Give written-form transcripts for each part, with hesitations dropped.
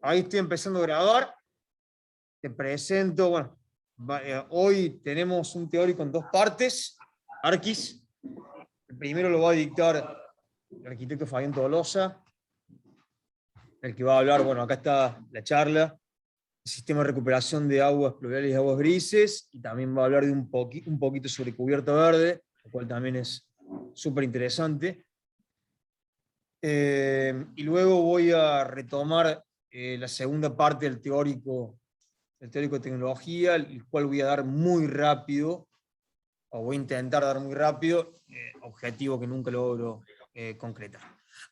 Ahí estoy empezando a grabar. Te presento, bueno, hoy tenemos un teórico en dos partes, Arquis. El primero lo va a dictar el arquitecto Fabián Tolosa, el que va a hablar, bueno, acá está la charla, el sistema de recuperación de aguas pluviales y aguas grises, y también va a hablar de un poquito sobre cubierta verde, lo cual también es súper interesante. Y luego voy a retomar la segunda parte del teórico de tecnología, el cual voy a dar muy rápido, o voy a intentar dar muy rápido, objetivo que nunca logro concretar.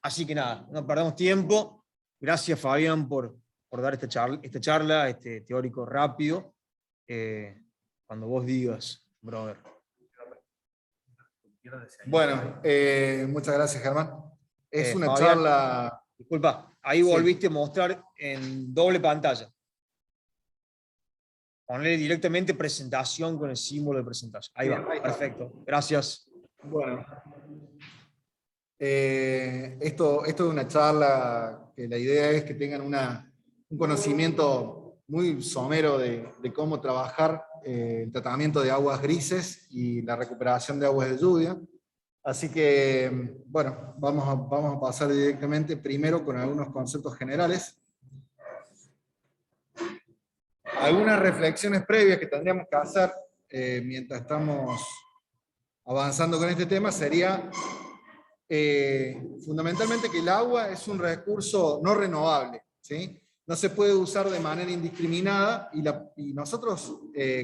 Así que nada, no perdamos tiempo. Gracias, Fabián, por dar esta charla, este teórico rápido. Cuando vos digas, brother. Bueno, muchas gracias, Germán. Es una Fabián, charla... Disculpa, ahí volviste a mostrar en doble pantalla. Ponle directamente presentación con el símbolo de presentación. Ahí va, perfecto. Gracias. Bueno, esto es una charla que la idea es que tengan un conocimiento muy somero de cómo trabajar el tratamiento de aguas grises y la recuperación de aguas de lluvia. Así que, bueno, vamos a pasar directamente primero con algunos conceptos generales. Algunas reflexiones previas que tendríamos que hacer mientras estamos avanzando con este tema sería fundamentalmente que el agua es un recurso no renovable, ¿sí? No se puede usar de manera indiscriminada y nosotros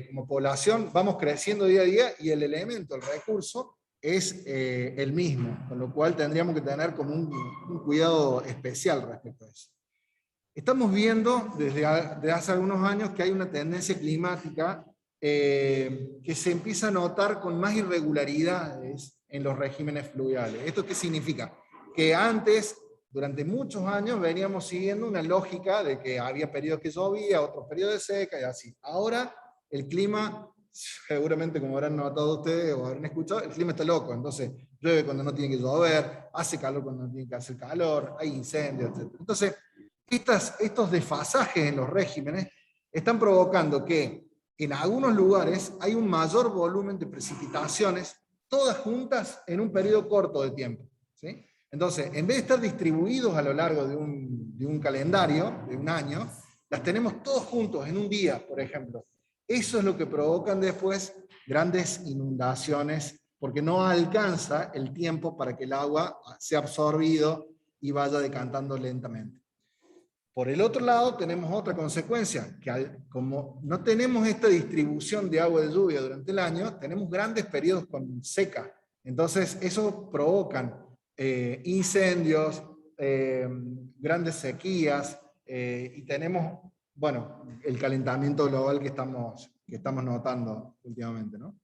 como población vamos creciendo día a día y el elemento, el recurso, es el mismo, con lo cual tendríamos que tener como un cuidado especial respecto a eso. Estamos viendo desde hace algunos años que hay una tendencia climática que se empieza a notar con más irregularidades en los regímenes fluviales. ¿Esto qué significa? Que antes, durante muchos años, veníamos siguiendo una lógica de que había periodos que llovía, otros periodos de seca y así. Ahora el clima, seguramente como habrán notado ustedes o habrán escuchado, el clima está loco, entonces llueve cuando no tiene que llover, hace calor cuando no tiene que hacer calor, hay incendios, etc. Entonces, estos desfasajes en los regímenes están provocando que en algunos lugares hay un mayor volumen de precipitaciones, todas juntas en un periodo corto de tiempo, ¿sí? Entonces, en vez de estar distribuidos a lo largo de un calendario, de un año, las tenemos todos juntos en un día, por ejemplo. Eso es lo que provocan después grandes inundaciones, porque no alcanza el tiempo para que el agua sea absorbido y vaya decantando lentamente. Por el otro lado, tenemos otra consecuencia, que como no tenemos esta distribución de agua de lluvia durante el año, tenemos grandes periodos con seca. Entonces, eso provocan incendios, grandes sequías, y tenemos, bueno, el calentamiento global que estamos notando últimamente, ¿no?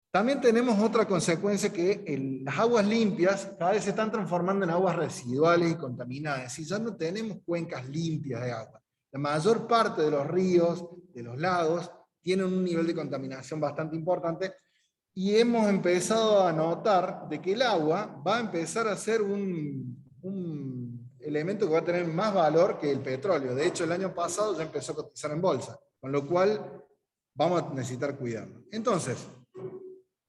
También tenemos otra consecuencia que las aguas limpias cada vez se están transformando en aguas residuales y contaminadas. Y ya no tenemos cuencas limpias de agua. La mayor parte de los ríos, de los lagos, tienen un nivel de contaminación bastante importante y hemos empezado a notar de que el agua va a empezar a ser un elemento que va a tener más valor que el petróleo. De hecho, el año pasado ya empezó a cotizar en bolsa, con lo cual vamos a necesitar cuidarlo. Entonces,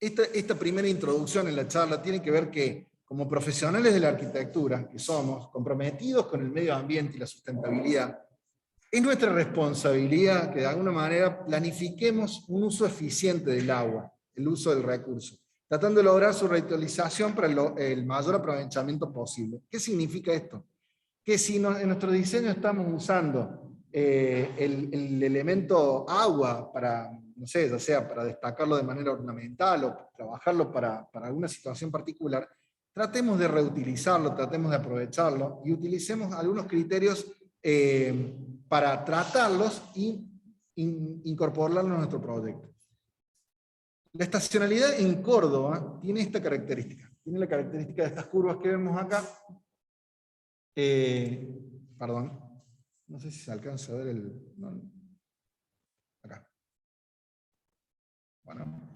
esta primera introducción en la charla tiene que ver que, como profesionales de la arquitectura, que somos comprometidos con el medio ambiente y la sustentabilidad, es nuestra responsabilidad que de alguna manera planifiquemos un uso eficiente del agua, el uso del recurso, tratando de lograr su reutilización para el mayor aprovechamiento posible. ¿Qué significa esto? Que si en nuestro diseño estamos usando el elemento agua para, no sé, ya sea para destacarlo de manera ornamental o trabajarlo para alguna situación particular, tratemos de reutilizarlo, tratemos de aprovecharlo y utilicemos algunos criterios para tratarlos y incorporarlos a nuestro proyecto. La estacionalidad en Córdoba tiene esta característica. Tiene la característica de estas curvas que vemos acá. Perdón. No sé si se alcanza a ver el... Acá. Bueno.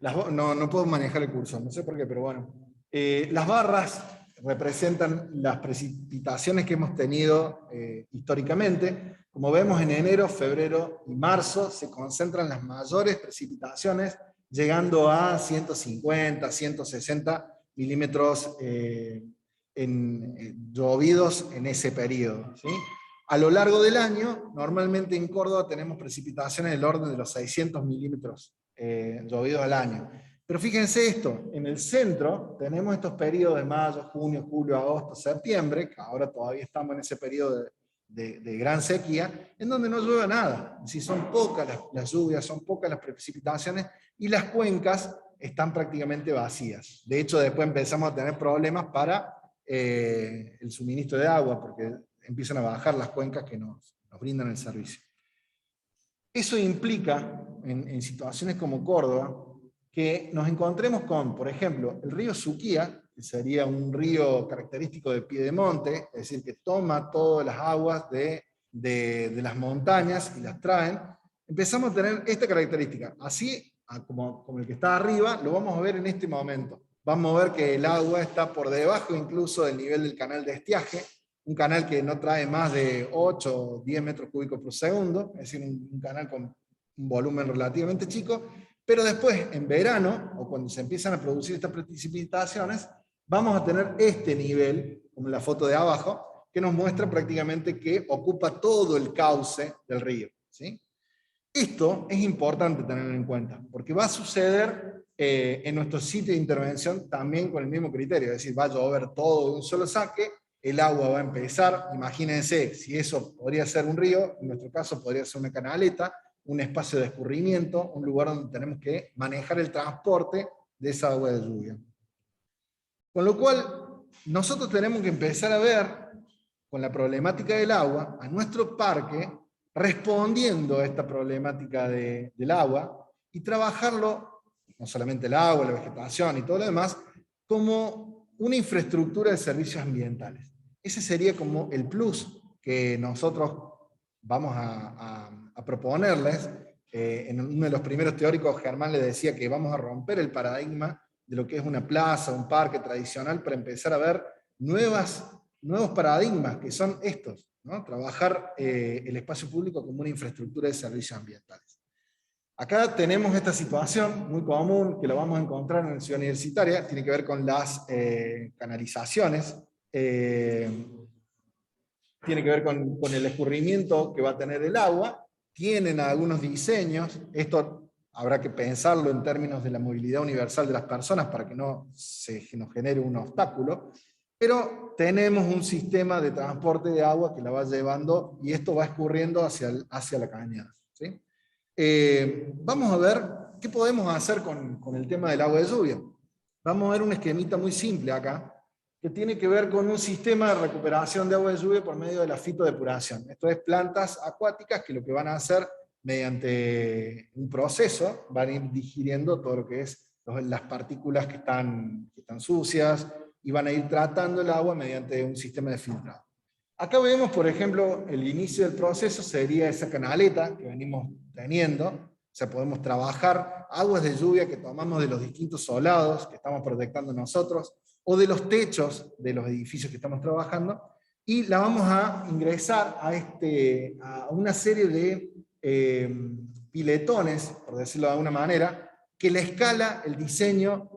No puedo manejar el cursor, no sé por qué, pero bueno. Las barras representan las precipitaciones que hemos tenido históricamente. Como vemos, en enero, febrero y marzo se concentran las mayores precipitaciones, llegando a 150, 160 milímetros llovidos en ese periodo, ¿sí? A lo largo del año, normalmente en Córdoba tenemos precipitaciones del orden de los 600 milímetros llovidos al año. Pero fíjense esto, en el centro tenemos estos periodos de mayo, junio, julio, agosto, septiembre, que ahora todavía estamos en ese periodo de gran sequía, en donde no llueve nada. Si son pocas las lluvias, son pocas las precipitaciones, y las cuencas están prácticamente vacías. De hecho, después empezamos a tener problemas para el suministro de agua, porque empiezan a bajar las cuencas que nos brindan el servicio. Eso implica, en situaciones como Córdoba, que nos encontremos con, por ejemplo, el río Suquía, que sería un río característico de Piedemonte, es decir, que toma todas las aguas de las montañas y las traen. Empezamos a tener esta característica. Así como el que está arriba, lo vamos a ver en este momento. Vamos a ver que el agua está por debajo incluso del nivel del canal de estiaje, un canal que no trae más de 8 o 10 metros cúbicos por segundo, es decir, un canal con un volumen relativamente chico, pero después, en verano, o cuando se empiezan a producir estas precipitaciones, vamos a tener este nivel, como en la foto de abajo, que nos muestra prácticamente que ocupa todo el cauce del río, ¿sí? Esto es importante tenerlo en cuenta, porque va a suceder en nuestro sitio de intervención también con el mismo criterio, es decir, va a llover todo de un solo saque, el agua va a empezar, imagínense, si eso podría ser un río, en nuestro caso podría ser una canaleta, un espacio de escurrimiento, un lugar donde tenemos que manejar el transporte de esa agua de lluvia. Con lo cual, nosotros tenemos que empezar a ver, con la problemática del agua, a nuestro parque, respondiendo a esta problemática del agua, y trabajarlo, no solamente el agua, la vegetación y todo lo demás, como una infraestructura de servicios ambientales. Ese sería como el plus que nosotros vamos a proponerles. En uno de los primeros teóricos, Germán le decía que vamos a romper el paradigma de lo que es una plaza, un parque tradicional, para empezar a ver nuevos paradigmas, que son estos, ¿no? Trabajar el espacio público como una infraestructura de servicios ambientales. Acá tenemos esta situación muy común, que lo vamos a encontrar en la ciudad universitaria, tiene que ver con las canalizaciones, tiene que ver con el escurrimiento que va a tener el agua, tienen algunos diseños, esto habrá que pensarlo en términos de la movilidad universal de las personas para que no se nos genere un obstáculo, pero tenemos un sistema de transporte de agua que la va llevando, y esto va escurriendo hacia la cañada, ¿sí? Vamos a ver qué podemos hacer con el tema del agua de lluvia. Vamos a ver un esquemita muy simple acá, que tiene que ver con un sistema de recuperación de agua de lluvia por medio de la fitodepuración. Esto es plantas acuáticas que lo que van a hacer mediante un proceso, van a ir digiriendo todo lo que es las partículas que están sucias, y van a ir tratando el agua mediante un sistema de filtrado. Acá vemos, por ejemplo, el inicio del proceso sería esa canaleta que venimos teniendo. O sea, podemos trabajar aguas de lluvia que tomamos de los distintos solados que estamos proyectando nosotros, o de los techos de los edificios que estamos trabajando, y la vamos a ingresar a una serie de piletones, por decirlo de alguna manera, que la escala, el diseño,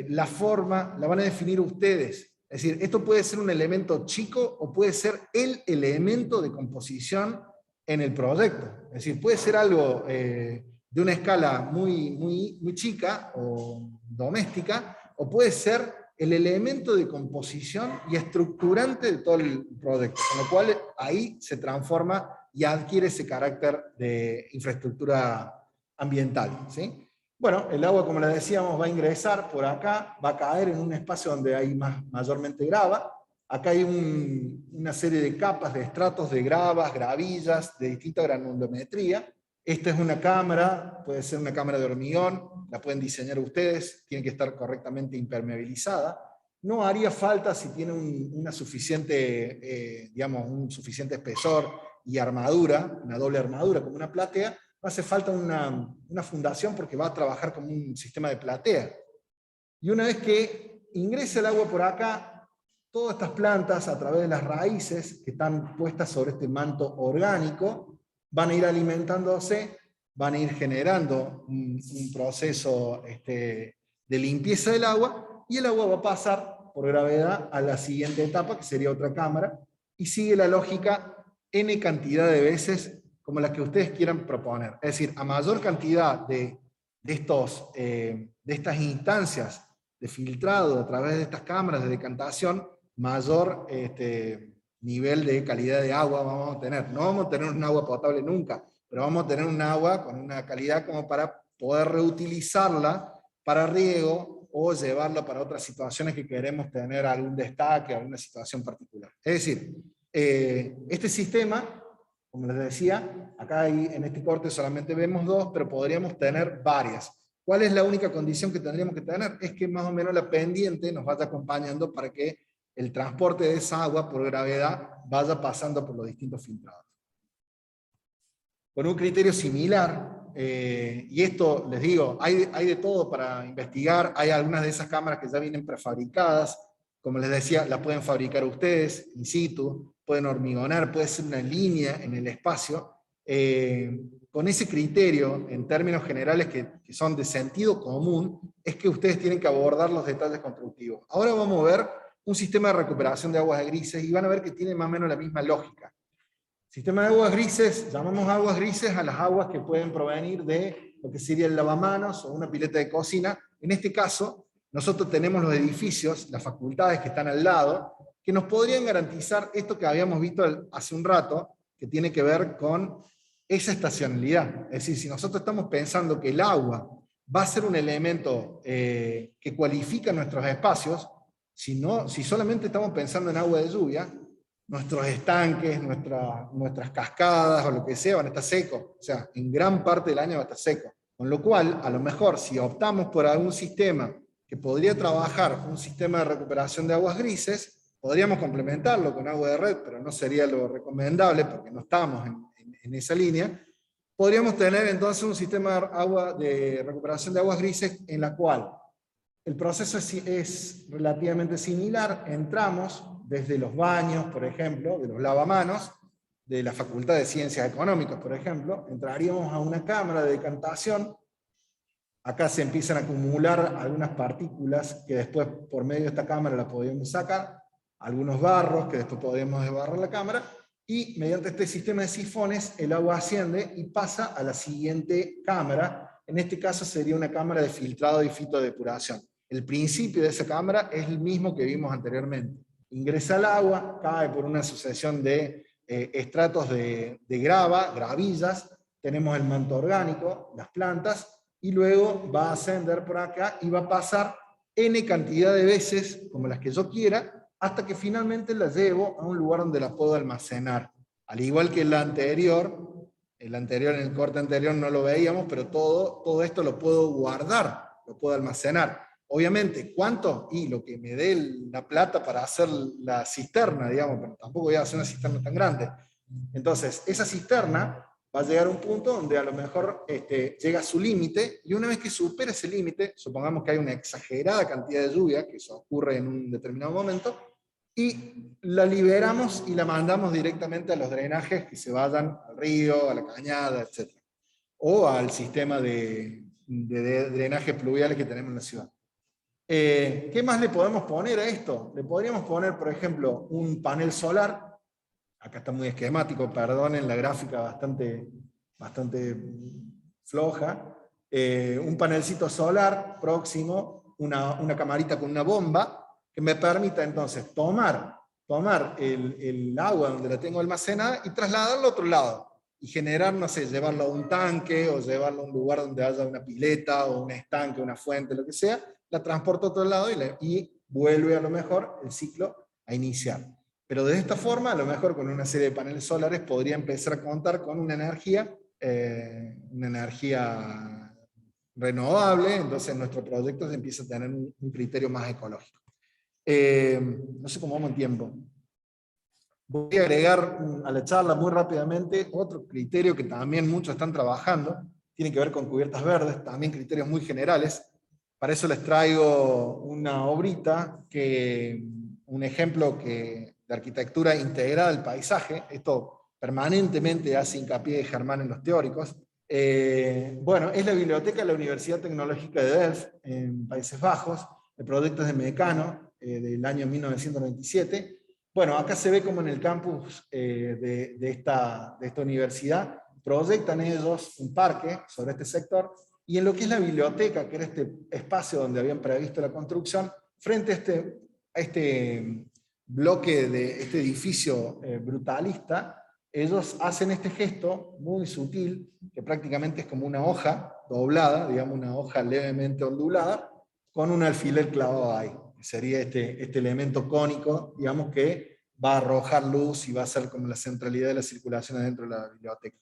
la forma, la van a definir ustedes. Es decir, esto puede ser un elemento chico o puede ser el elemento de composición en el proyecto. Es decir, puede ser algo de una escala muy chica o doméstica, o puede ser el elemento de composición y estructurante de todo el proyecto, con lo cual ahí se transforma y adquiere ese carácter de infraestructura ambiental, ¿sí? Bueno, el agua, como les decíamos, va a ingresar por acá, va a caer en un espacio donde hay mayormente grava. Acá hay una serie de capas, de estratos de gravas, gravillas, de distinta granulometría. Esta es una cámara, puede ser una cámara de hormigón, la pueden diseñar ustedes, tiene que estar correctamente impermeabilizada. No haría falta, si tiene un suficiente espesor y armadura, una doble armadura como una platea, no hace falta una fundación, porque va a trabajar como un sistema de platea. Y una vez que ingrese el agua por acá, todas estas plantas, a través de las raíces que están puestas sobre este manto orgánico, van a ir alimentándose, van a ir generando un proceso de limpieza del agua, y el agua va a pasar por gravedad a la siguiente etapa, que sería otra cámara, y sigue la lógica n cantidad de veces como la que ustedes quieran proponer. Es decir, a mayor cantidad de estas instancias de filtrado a través de estas cámaras de decantación, mayor nivel de calidad de agua vamos a tener. No vamos a tener un agua potable nunca, pero vamos a tener un agua con una calidad como para poder reutilizarla para riego o llevarla para otras situaciones que queremos tener algún destaque, alguna situación particular. Es decir, este sistema, como les decía, acá en este corte solamente vemos dos, pero podríamos tener varias. ¿Cuál es la única condición que tendríamos que tener? Es que más o menos la pendiente nos vaya acompañando para que el transporte de esa agua por gravedad vaya pasando por los distintos filtrados. Con un criterio similar, y esto les digo, hay de todo para investigar, hay algunas de esas cámaras que ya vienen prefabricadas, como les decía, las pueden fabricar ustedes in situ, pueden hormigonar, puede ser una línea en el espacio, con ese criterio, en términos generales que son de sentido común, es que ustedes tienen que abordar los detalles constructivos. Ahora vamos a ver un sistema de recuperación de aguas grises, y van a ver que tiene más o menos la misma lógica. Sistema de aguas grises, llamamos aguas grises a las aguas que pueden provenir de lo que sería el lavamanos o una pileta de cocina. En este caso, nosotros tenemos los edificios, las facultades que están al lado, que nos podrían garantizar esto que habíamos visto hace un rato, que tiene que ver con esa estacionalidad. Es decir, si nosotros estamos pensando que el agua va a ser un elemento que cualifica nuestros espacios, si solamente estamos pensando en agua de lluvia, nuestros estanques, nuestras cascadas o lo que sea van a estar secos. O sea, en gran parte del año va a estar seco. Con lo cual, a lo mejor, si optamos por algún sistema que podría trabajar un sistema de recuperación de aguas grises, podríamos complementarlo con agua de red, pero no sería lo recomendable porque no estamos en esa línea. Podríamos tener entonces un sistema de recuperación de aguas grises en la cual el proceso es relativamente similar. Entramos desde los baños, por ejemplo, de los lavamanos, de la Facultad de Ciencias Económicas, por ejemplo, entraríamos a una cámara de decantación. Acá se empiezan a acumular algunas partículas que después, por medio de esta cámara, la podríamos sacar, algunos barros que después podríamos desbarrar la cámara, y mediante este sistema de sifones el agua asciende y pasa a la siguiente cámara. En este caso sería una cámara de filtrado y fitodepuración. El principio de esa cámara es el mismo que vimos anteriormente. Ingresa el agua, cae por una sucesión de estratos de gravillas, tenemos el manto orgánico, las plantas, y luego va a ascender por acá y va a pasar n cantidad de veces, como las que yo quiera, hasta que finalmente la llevo a un lugar donde la puedo almacenar. Al igual que en el corte anterior no lo veíamos, pero todo esto lo puedo guardar, lo puedo almacenar. Obviamente, ¿cuánto? Y lo que me dé la plata para hacer la cisterna, digamos, pero tampoco voy a hacer una cisterna tan grande. Entonces, esa cisterna va a llegar a un punto donde a lo mejor llega a su límite, y una vez que supera ese límite, supongamos que hay una exagerada cantidad de lluvia, que eso ocurre en un determinado momento, y la liberamos y la mandamos directamente a los drenajes que se vayan al río, a la cañada, etc. O al sistema de drenaje pluviales que tenemos en la ciudad. ¿Qué más le podemos poner a esto? Le podríamos poner, por ejemplo, un panel solar. Acá está muy esquemático, perdonen la gráfica bastante floja. Un panelcito solar próximo, una camarita con una bomba, que me permita entonces tomar el agua donde la tengo almacenada y trasladarla a otro lado. Y generar, no sé, llevarlo a un tanque o llevarlo a un lugar donde haya una pileta o un estanque, una fuente, lo que sea, la transporto a otro lado y vuelve a lo mejor el ciclo a iniciar. Pero de esta forma, a lo mejor con una serie de paneles solares podría empezar a contar con una energía renovable, entonces nuestro proyecto se empieza a tener un criterio más ecológico. No sé cómo vamos en tiempo. Voy a agregar a la charla muy rápidamente otro criterio que también muchos están trabajando, tiene que ver con cubiertas verdes, también criterios muy generales. Para eso les traigo una obrita que un ejemplo de arquitectura integrada al paisaje. Esto permanentemente hace hincapié de Germán en los teóricos. Bueno, es la biblioteca de la Universidad Tecnológica de Delft, en Países Bajos, el proyecto es de Mecano, del año 1997. Bueno, acá se ve como en el campus de esta universidad proyectan ellos un parque sobre este sector, y en lo que es la biblioteca, que era este espacio donde habían previsto la construcción, frente a este bloque de este edificio brutalista, ellos hacen este gesto muy sutil, que prácticamente es como una hoja doblada, digamos una hoja levemente ondulada, con un alfiler clavado ahí. Sería este elemento cónico, digamos, que va a arrojar luz y va a ser como la centralidad de la circulación adentro de la biblioteca.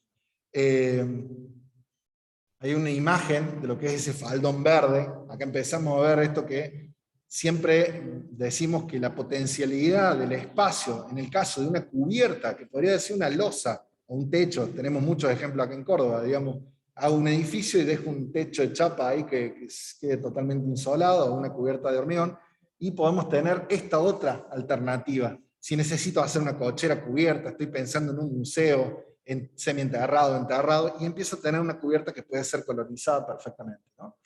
Hay una imagen de lo que es ese faldón verde. Acá empezamos a ver esto que siempre decimos que la potencialidad del espacio, en el caso de una cubierta, que podría ser una losa o un techo, tenemos muchos ejemplos acá en Córdoba, digamos, hago un edificio y dejo un techo de chapa ahí que quede totalmente insolado, o una cubierta de hormigón, y podemos tener esta otra alternativa. Si necesito hacer una cochera cubierta, estoy pensando en un museo, en enterrado, y empiezo a tener una cubierta que puede ser colorizada perfectamente, ¿no?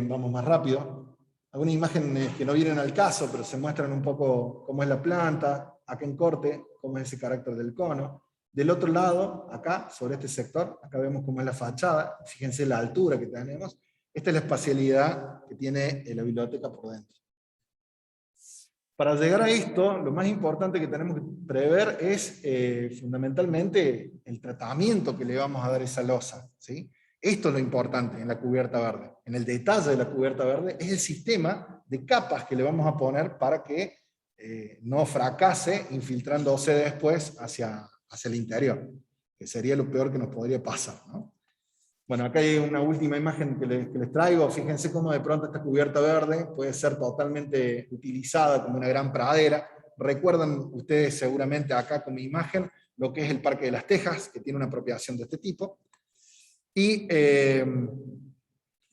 Vamos más rápido. Algunas imágenes que no vienen al caso, pero se muestran un poco cómo es la planta, acá en corte, cómo es ese carácter del cono. Del otro lado, acá, sobre este sector, acá vemos cómo es la fachada, fíjense la altura que tenemos. Esta es la espacialidad que tiene la biblioteca por dentro. Para llegar a esto, lo más importante que tenemos que prever es fundamentalmente el tratamiento que le vamos a dar a esa losa, ¿sí? Esto es lo importante en la cubierta verde. En el detalle de la cubierta verde es el sistema de capas que le vamos a poner para que no fracase infiltrándose después hacia el interior, que sería lo peor que nos podría pasar, ¿no? Bueno, acá hay una última imagen que les traigo. Fíjense cómo de pronto esta cubierta verde puede ser totalmente utilizada como una gran pradera. Recuerdan ustedes seguramente acá como imagen lo que es el Parque de las Tejas, que tiene una apropiación de este tipo. Y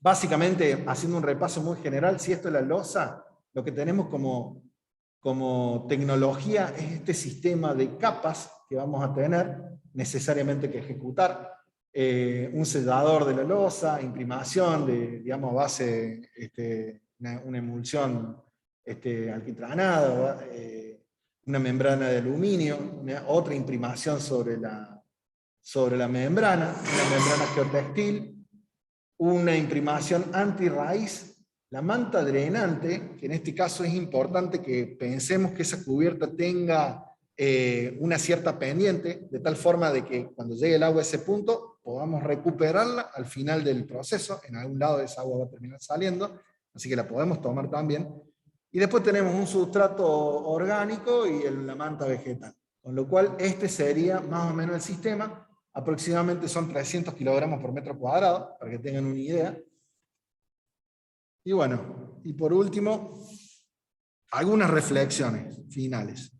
básicamente, haciendo un repaso muy general, si esto es la losa, lo que tenemos como tecnología es este sistema de capas que vamos a tener necesariamente que ejecutar. Un sellador de la losa, imprimación de, digamos, base, una emulsión alquitranada, una membrana de aluminio, otra imprimación sobre la membrana, una membrana geotextil, una imprimación anti-raíz, la manta drenante, que en este caso es importante que pensemos que esa cubierta tenga una cierta pendiente, de tal forma de que cuando llegue el agua a ese punto, podamos recuperarla al final del proceso. En algún lado esa agua va a terminar saliendo, así que la podemos tomar también. Y después tenemos un sustrato orgánico y la manta vegetal. Con lo cual este sería más o menos el sistema. Aproximadamente son 300 kilogramos por metro cuadrado, para que tengan una idea. Y bueno, y por último, algunas reflexiones finales.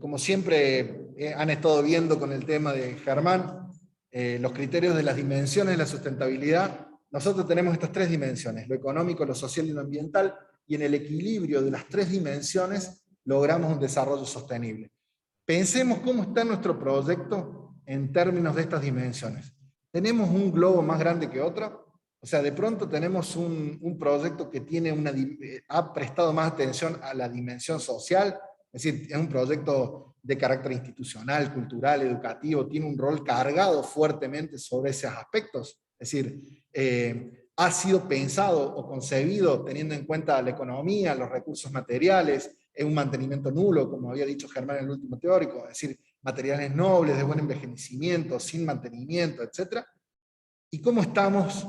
Como siempre han estado viendo con el tema de Germán, los criterios de las dimensiones de la sustentabilidad, nosotros tenemos estas tres dimensiones, lo económico, lo social y lo ambiental, y en el equilibrio de las tres dimensiones logramos un desarrollo sostenible. Pensemos cómo está nuestro proyecto en términos de estas dimensiones. ¿Tenemos un globo más grande que otro? O sea, de pronto tenemos un proyecto que ha prestado más atención a la dimensión social, es decir, es un proyecto de carácter institucional, cultural, educativo, tiene un rol cargado fuertemente sobre esos aspectos. Es decir, ha sido pensado o concebido teniendo en cuenta la economía, los recursos materiales, es un mantenimiento nulo, como había dicho Germán en el último teórico, es decir, materiales nobles, de buen envejecimiento, sin mantenimiento, etc. ¿Y cómo estamos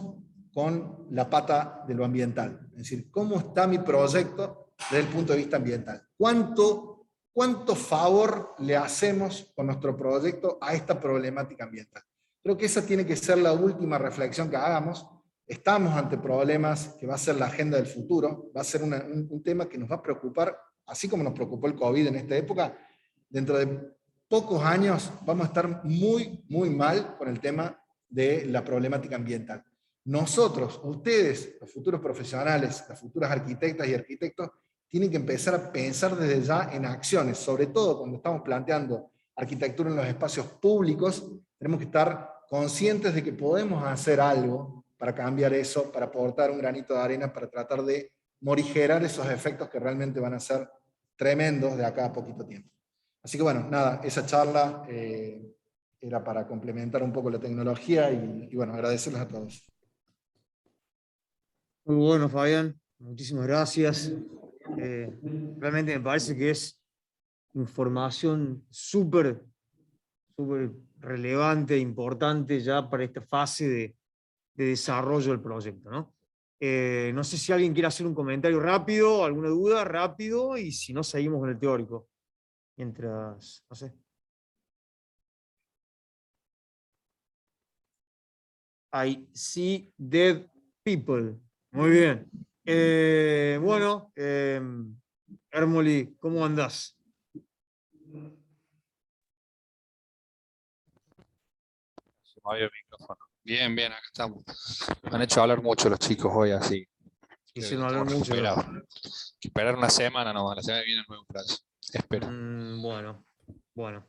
con la pata de lo ambiental? Es decir, ¿cómo está mi proyecto desde el punto de vista ambiental? ¿Cuánto favor le hacemos con nuestro proyecto a esta problemática ambiental? Creo que esa tiene que ser la última reflexión que hagamos. Estamos ante problemas que va a ser la agenda del futuro, va a ser un tema que nos va a preocupar, así como nos preocupó el COVID en esta época. Dentro de pocos años vamos a estar muy, muy mal con el tema de la problemática ambiental. nosotros, ustedes, los futuros profesionales, las futuras arquitectas y arquitectos, tienen que empezar a pensar desde ya en acciones, sobre todo cuando estamos planteando arquitectura en los espacios públicos, tenemos que estar conscientes de que podemos hacer algo para cambiar eso, para aportar un granito de arena, para tratar de morigerar esos efectos que realmente van a ser tremendos de acá a poquito tiempo. Así que bueno, nada, esa charla era para complementar un poco la tecnología y bueno, agradecerles a todos. Muy bueno, Fabián. Muchísimas gracias. Realmente me parece que es información súper relevante e importante ya para esta fase de desarrollo del proyecto, ¿no? No sé si alguien quiere hacer un comentario rápido, alguna duda, rápido, y si no, seguimos con el teórico. Mientras, no sé. I see dead people. Muy bien. Bueno, Hermoli, ¿cómo andás? Se me había el micrófono. Bien, bien, acá estamos. Me han hecho hablar mucho los chicos hoy, así. Creo que Hicieron ya hablar estamos mucho. recuperados. Que esperar una semana nomás, la semana que viene el nuevo plazo. Espero. Bueno. Bueno,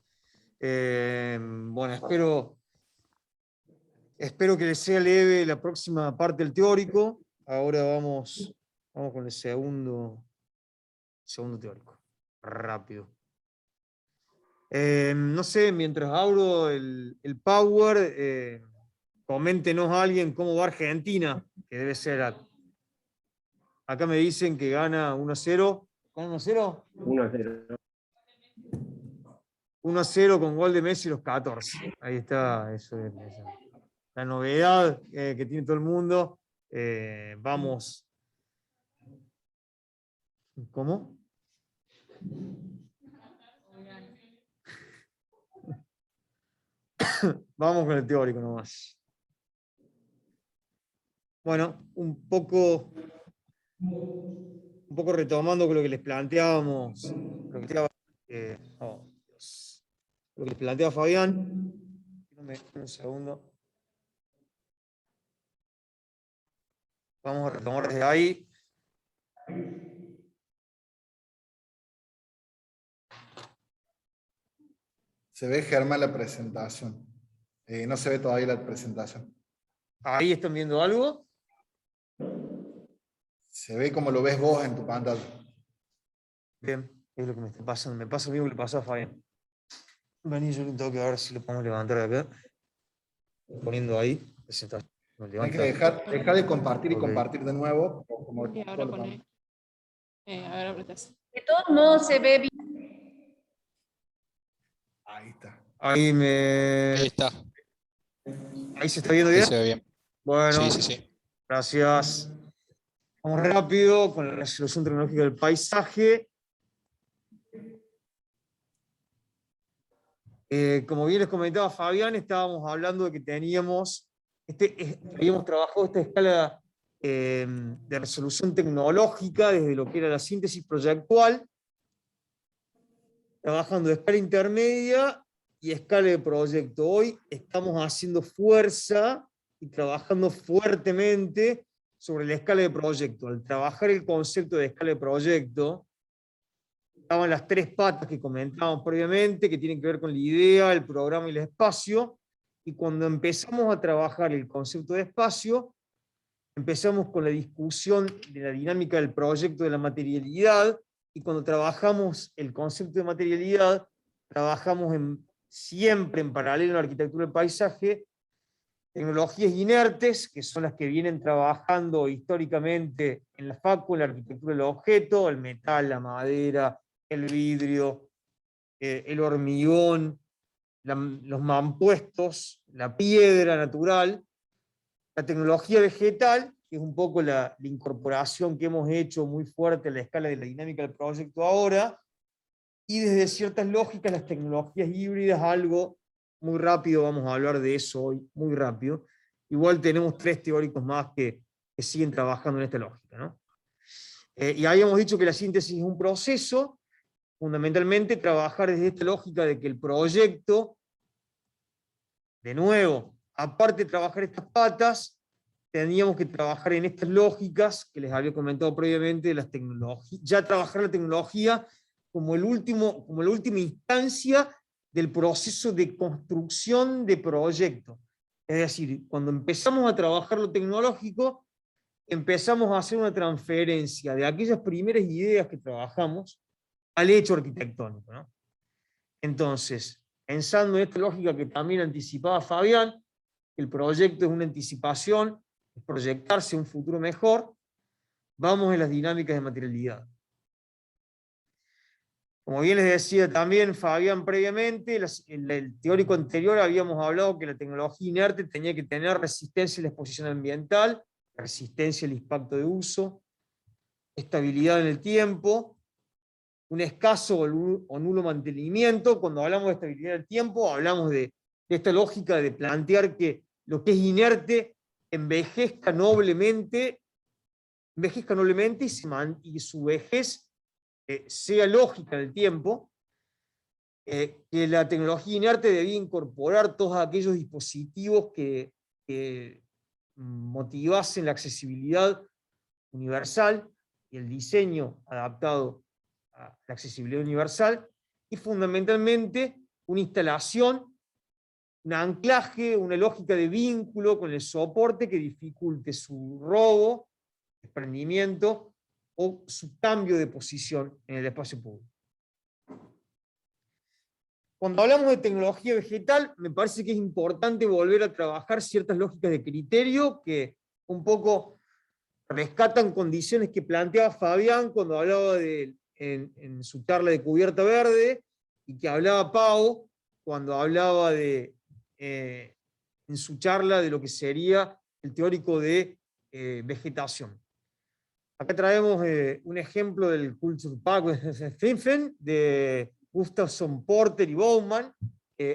espero que les sea leve la próxima parte del teórico. Ahora vamos con el segundo teórico. Rápido. No sé, mientras abro el Power, coméntenos a alguien cómo va Argentina, que debe ser. Acá me dicen que gana 1-0. ¿Gana 1-0? 1-0. 1-0 con gol de Messi los 14. Ahí está, eso es la novedad que tiene todo el mundo. Vamos. ¿Cómo? Vamos con el teórico nomás. Bueno, un poco retomando con lo que les planteábamos, lo que les planteaba Fabián. Un segundo. Vamos a retomar desde ahí. Se ve, Germán, la presentación. No se ve todavía la presentación. ¿Ahí están viendo algo? Se ve como lo ves vos en tu pantalla. Bien, es lo que me está pasando. Me pasa lo mismo que le pasó a Fabián. Vení, yo tengo que ver si lo podemos levantar de acá. Poniendo ahí. Presentación. Hay que dejar de compartir y Ok. compartir de nuevo. Como Y ahora pone. A ver, apretas. De todos modos se ve bien. Ahí está. Ahí está. Ahí se está viendo Ahí bien. se ve bien. Bueno, Sí. gracias. Vamos rápido con la resolución tecnológica del paisaje. Como bien les comentaba Fabián, estábamos hablando de que habíamos trabajado esta escala de resolución tecnológica desde lo que era la síntesis proyectual, trabajando de escala intermedia y escala de proyecto. Hoy estamos haciendo fuerza y trabajando fuertemente sobre la escala de proyecto. Al trabajar el concepto de escala de proyecto, estaban las tres patas que comentábamos previamente, que tienen que ver con la idea, el programa y el espacio, y cuando empezamos a trabajar el concepto de espacio, empezamos con la discusión de la dinámica del proyecto de la materialidad, y cuando trabajamos el concepto de materialidad, trabajamos siempre en paralelo a la arquitectura del paisaje, tecnologías inertes, que son las que vienen trabajando históricamente en la FACU, en la arquitectura del objeto, el metal, la madera, el vidrio, el hormigón, los mampuestos, la piedra natural, la tecnología vegetal, que es un poco la incorporación que hemos hecho muy fuerte a la escala de la dinámica del proyecto ahora, y desde ciertas lógicas, las tecnologías híbridas, algo muy rápido, vamos a hablar de eso hoy, muy rápido. Igual tenemos tres teóricos más que siguen trabajando en esta lógica, ¿no? Y habíamos dicho que la síntesis es un proceso, fundamentalmente trabajar desde esta lógica de que el proyecto, de nuevo, aparte de trabajar estas patas, teníamos que trabajar en estas lógicas que les había comentado previamente de las tecnologías, ya trabajar la tecnología como la última instancia del proceso de construcción de proyecto. Es decir, cuando empezamos a trabajar lo tecnológico, empezamos a hacer una transferencia de aquellas primeras ideas que trabajamos al hecho arquitectónico, ¿no? Entonces, pensando en esta lógica que también anticipaba Fabián, el proyecto es una anticipación, es proyectarse un futuro mejor, vamos en las dinámicas de materialidad. Como bien les decía también Fabián previamente, el teórico anterior habíamos hablado que la tecnología inerte tenía que tener resistencia a la exposición ambiental, resistencia al impacto de uso, estabilidad en el tiempo, un escaso o nulo mantenimiento. Cuando hablamos de estabilidad del tiempo, hablamos de esta lógica de plantear que lo que es inerte envejezca noblemente y su vejez sea lógica en el tiempo, que la tecnología inerte debía incorporar todos aquellos dispositivos que motivasen la accesibilidad universal y el diseño adaptado a la accesibilidad universal, y fundamentalmente una instalación, un anclaje, una lógica de vínculo con el soporte que dificulte su robo, desprendimiento o su cambio de posición en el espacio público. Cuando hablamos de tecnología vegetal, me parece que es importante volver a trabajar ciertas lógicas de criterio que un poco rescatan condiciones que planteaba Fabián cuando hablaba en su charla de cubierta verde, y que hablaba Pau cuando hablaba en su charla de lo que sería el teórico de vegetación. Acá traemos un ejemplo del Kulturpark de Gustafsson, Porter y Baumann.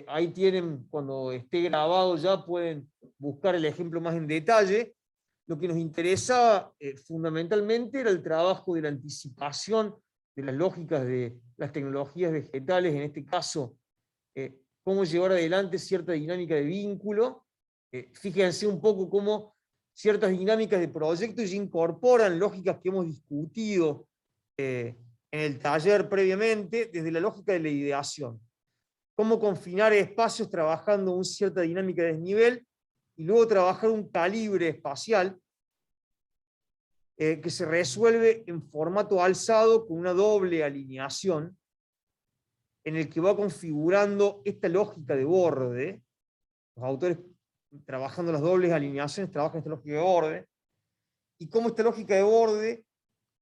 Ahí tienen, cuando esté grabado ya pueden buscar el ejemplo más en detalle. Lo que nos interesaba fundamentalmente era el trabajo de la anticipación de las lógicas de las tecnologías vegetales, en este caso, cómo llevar adelante cierta dinámica de vínculo. Fíjense un poco cómo ciertas dinámicas de proyecto ya incorporan lógicas que hemos discutido en el taller previamente, desde la lógica de la ideación. Cómo confinar espacios trabajando una cierta dinámica de desnivel, y luego trabajar un calibre espacial que se resuelve en formato alzado con una doble alineación, en el que va configurando esta lógica de borde. Los autores, trabajando las dobles alineaciones, trabajan esta lógica de borde, y cómo esta lógica de borde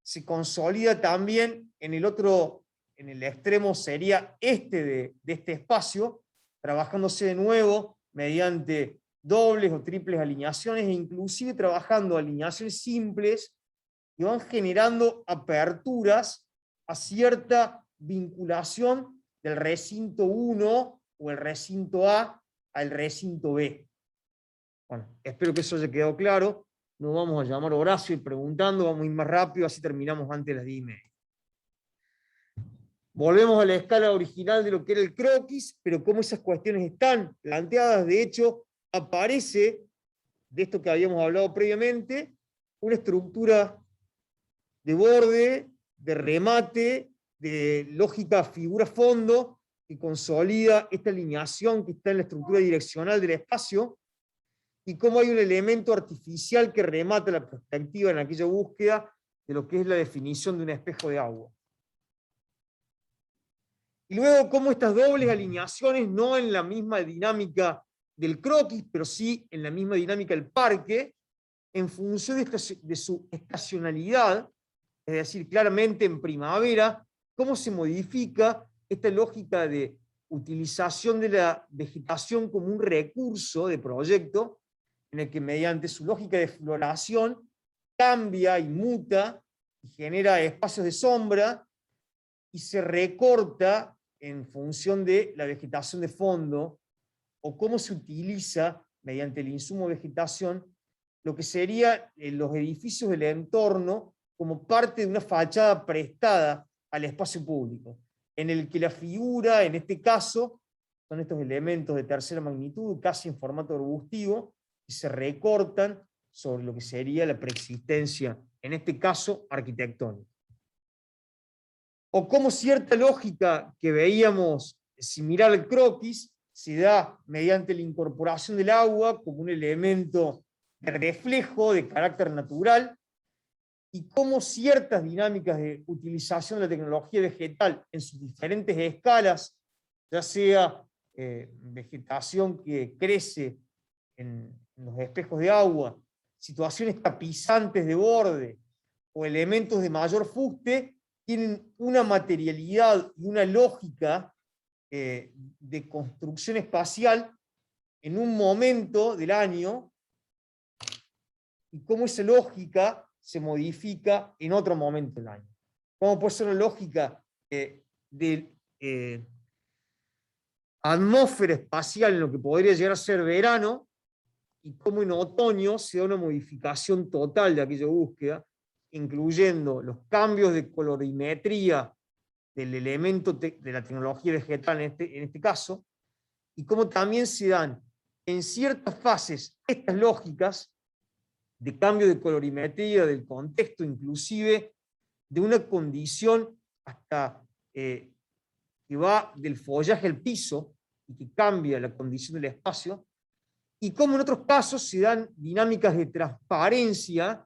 se consolida también en el extremo sería de este espacio, trabajándose de nuevo mediante dobles o triples alineaciones, e inclusive trabajando alineaciones simples que van generando aperturas a cierta vinculación del recinto 1 o el recinto A al recinto B. Bueno, espero que eso haya quedado claro. Nos vamos a llamar a Horacio y preguntando, vamos a ir más rápido, así terminamos antes de las 10:30. Volvemos a la escala original de lo que era el croquis, pero como esas cuestiones están planteadas, de hecho, aparece, de esto que habíamos hablado previamente, una estructura de borde, de remate, de lógica figura-fondo, que consolida esta alineación que está en la estructura direccional del espacio, y cómo hay un elemento artificial que remata la perspectiva en aquella búsqueda de lo que es la definición de un espejo de agua. Y luego cómo estas dobles alineaciones, no en la misma dinámica del croquis, pero sí en la misma dinámica del parque, en función de su estacionalidad, es decir, claramente en primavera, cómo se modifica esta lógica de utilización de la vegetación como un recurso de proyecto, en el que mediante su lógica de floración cambia y muta y genera espacios de sombra y se recorta en función de la vegetación de fondo, o cómo se utiliza mediante el insumo de vegetación lo que serían los edificios del entorno como parte de una fachada prestada al espacio público, en el que la figura, en este caso, son estos elementos de tercera magnitud, casi en formato arbustivo, y se recortan sobre lo que sería la preexistencia, en este caso, arquitectónica. O cómo cierta lógica que veíamos similar al croquis se da mediante la incorporación del agua como un elemento de reflejo de carácter natural, y cómo ciertas dinámicas de utilización de la tecnología vegetal en sus diferentes escalas, ya sea vegetación que crece en los espejos de agua, situaciones tapizantes de borde o elementos de mayor fuste, tienen una materialidad y una lógica de construcción espacial en un momento del año, y cómo esa lógica se modifica en otro momento del año. Cómo puede ser la lógica de atmósfera espacial en lo que podría llegar a ser verano, y cómo en otoño se da una modificación total de aquella búsqueda, incluyendo los cambios de colorimetría del elemento de la tecnología vegetal en este caso, y cómo también se dan en ciertas fases estas lógicas de cambio de colorimetría, del contexto, inclusive de una condición hasta que va del follaje al piso y que cambia la condición del espacio, y cómo en otros casos se dan dinámicas de transparencia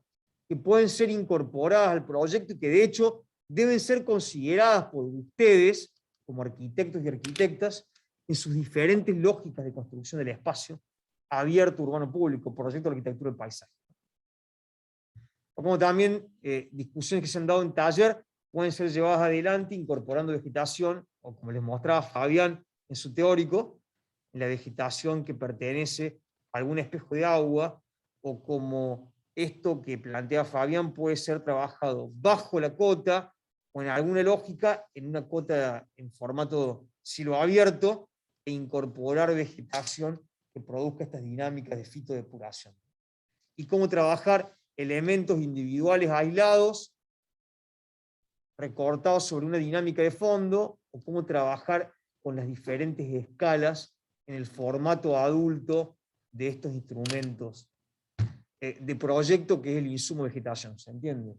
que pueden ser incorporadas al proyecto y que de hecho deben ser consideradas por ustedes como arquitectos y arquitectas en sus diferentes lógicas de construcción del espacio abierto, urbano, público, proyecto de arquitectura del paisaje. O como también discusiones que se han dado en taller pueden ser llevadas adelante incorporando vegetación, o como les mostraba Fabián en su teórico, en la vegetación que pertenece a algún espejo de agua, o como esto que plantea Fabián puede ser trabajado bajo la cota, o en alguna lógica en una cota en formato silo abierto, e incorporar vegetación que produzca estas dinámicas de fitodepuración. Y cómo trabajar elementos individuales aislados, recortados sobre una dinámica de fondo, o cómo trabajar con las diferentes escalas en el formato adulto de estos instrumentos de proyecto que es el insumo de vegetación. ¿Se entiende?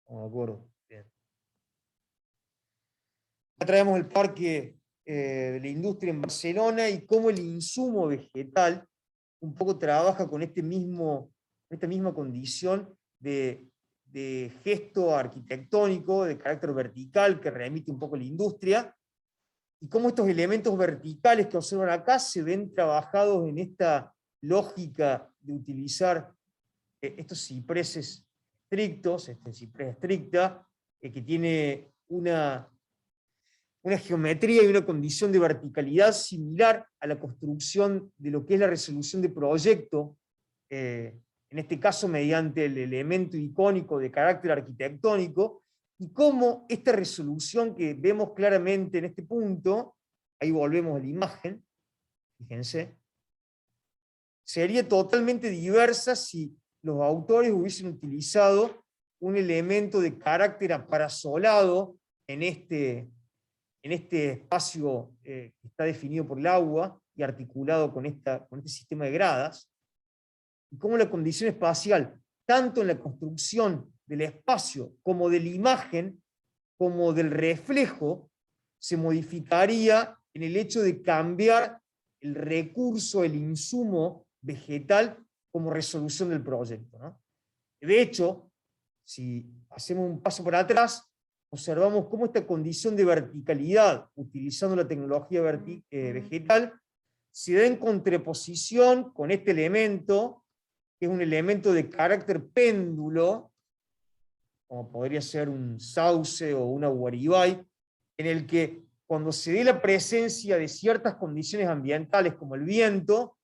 ¿Estamos de acuerdo? Bien. Acá traemos el parque de la industria en Barcelona y cómo el insumo vegetal un poco trabaja con esta misma condición de gesto arquitectónico de carácter vertical que remite un poco a la industria, y cómo estos elementos verticales que observan acá se ven trabajados en esta lógica de utilizar estos cipreses estrictos, este ciprés estricta, que tiene una geometría y una condición de verticalidad similar a la construcción de lo que es la resolución de proyecto, en este caso mediante el elemento icónico de carácter arquitectónico, y cómo esta resolución que vemos claramente en este punto, ahí volvemos a la imagen, fíjense, sería totalmente diversa si los autores hubiesen utilizado un elemento de carácter aparasolado en este espacio que está definido por el agua y articulado con este sistema de gradas, y cómo la condición espacial, tanto en la construcción del espacio como de la imagen, como del reflejo, se modificaría en el hecho de cambiar el recurso, el insumo vegetal como resolución del proyecto, ¿no? De hecho, si hacemos un paso para atrás, observamos cómo esta condición de verticalidad, utilizando la tecnología vegetal, se da en contraposición con este elemento, que es un elemento de carácter péndulo, como podría ser un sauce o una guaribay, en el que cuando se dé la presencia de ciertas condiciones ambientales como el viento,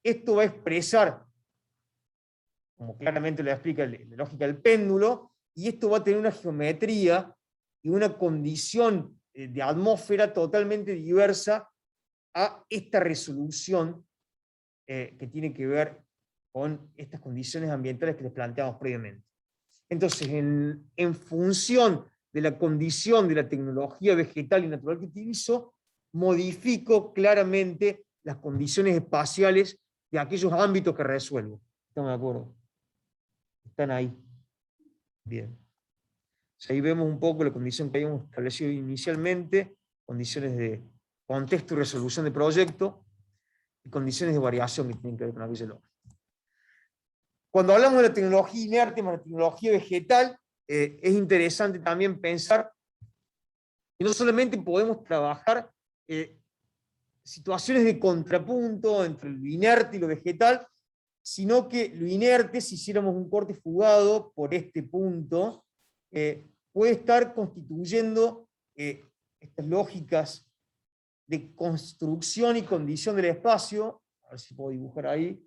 esto va a expresar, como claramente lo explica la lógica del péndulo, y esto va a tener una geometría y una condición de atmósfera totalmente diversa a esta resolución que tiene que ver con estas condiciones ambientales que les planteamos previamente. Entonces, en función de la condición de la tecnología vegetal y natural que utilizo, modifico claramente las condiciones espaciales de aquellos ámbitos que resuelvo. ¿Estamos de acuerdo? están ahí. Bien. Ahí vemos un poco la condición que habíamos establecido inicialmente, condiciones de contexto y resolución de proyecto, y condiciones de variación que tienen que ver con aquella lógica. Cuando hablamos de la tecnología inerte más la tecnología vegetal, es interesante también pensar que no solamente podemos trabajar situaciones de contrapunto entre lo inerte y lo vegetal, sino que lo inerte, si hiciéramos un corte fugado por este punto, puede estar constituyendo estas lógicas de construcción y condición del espacio. A ver si puedo dibujar ahí.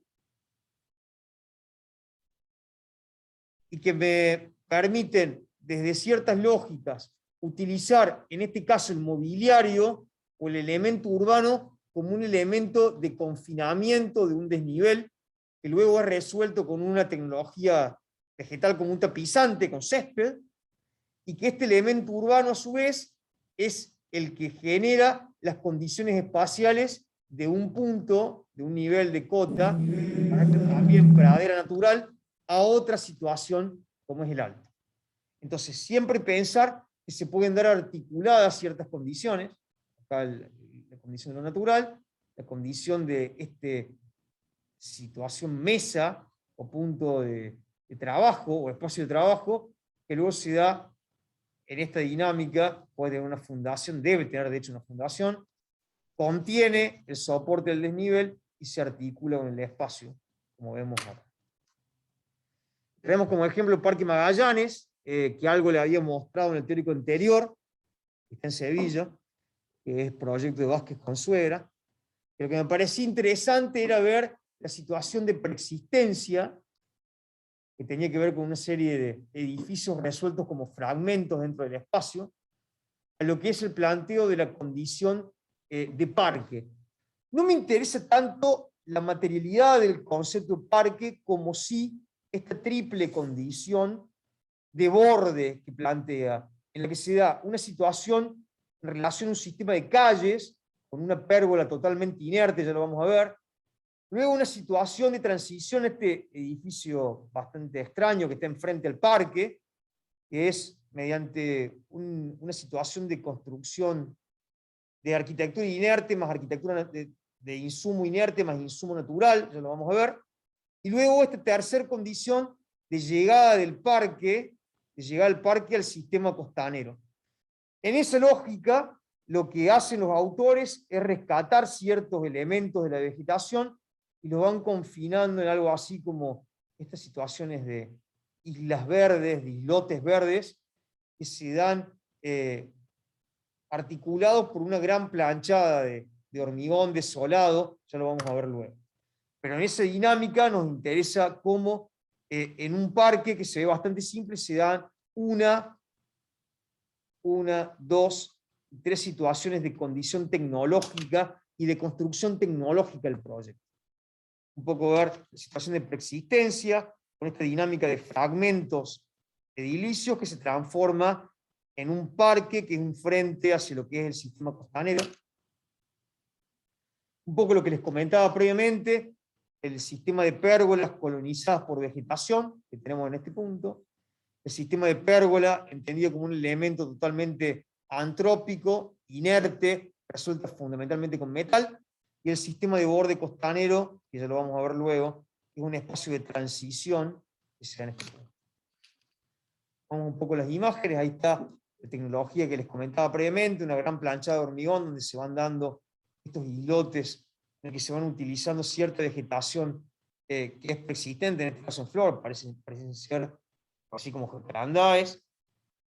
Y que me permiten, desde ciertas lógicas, utilizar, en este caso, el mobiliario o el elemento urbano como un elemento de confinamiento de un desnivel, que luego es resuelto con una tecnología vegetal como un tapizante, con césped, y que este elemento urbano, a su vez, es el que genera las condiciones espaciales de un punto, de un nivel de cota, también pradera natural, a otra situación como es el alto. Entonces, siempre pensar que se pueden dar articuladas ciertas condiciones, acá la condición de lo natural, la condición de esta situación mesa o punto de trabajo o espacio de trabajo, que luego se da en esta dinámica, puede tener una fundación, debe tener de hecho una fundación, contiene el soporte del desnivel y se articula con el espacio, como vemos acá. Tenemos como ejemplo el Parque Magallanes, que algo le había mostrado en el teórico anterior, que está en Sevilla, que es proyecto de Vázquez Consuegra. Lo que me parecía interesante era ver la situación de preexistencia, que tenía que ver con una serie de edificios resueltos como fragmentos dentro del espacio, a lo que es el planteo de la condición de parque. No me interesa tanto la materialidad del concepto de parque como sí esta triple condición de borde que plantea, en la que se da una situación en relación a un sistema de calles, con una pérgola totalmente inerte, ya lo vamos a ver. Luego una situación de transición a este edificio bastante extraño que está enfrente al parque, que es mediante una situación de construcción de arquitectura inerte más arquitectura de insumo inerte más insumo natural, ya lo vamos a ver. Y luego esta tercera condición de llegada del parque, de llegar al parque al sistema costanero. En esa lógica, lo que hacen los autores es rescatar ciertos elementos de la vegetación y los van confinando en algo así como estas situaciones de islas verdes, de islotes verdes, que se dan articulados por una gran planchada de hormigón desolado, ya lo vamos a ver luego. Pero en esa dinámica nos interesa cómo en un parque que se ve bastante simple se dan una, dos, tres situaciones de condición tecnológica y de construcción tecnológica del proyecto. Un poco ver la situación de preexistencia, con esta dinámica de fragmentos edilicios que se transforma en un parque que es un frente hacia lo que es el sistema costanero. Un poco lo que les comentaba previamente, el sistema de pérgolas colonizadas por vegetación, que tenemos en este punto, el sistema de pérgola entendido como un elemento totalmente antrópico, inerte, resuelto fundamentalmente con metal, y el sistema de borde costanero, que ya lo vamos a ver luego, que es un espacio de transición que se da en este punto. Vamos un poco a las imágenes, ahí está la tecnología que les comentaba previamente, una gran planchada de hormigón donde se van dando estos islotes en el que se van utilizando cierta vegetación que es persistente, en este caso en flor, parecen ser así como jacarandáes,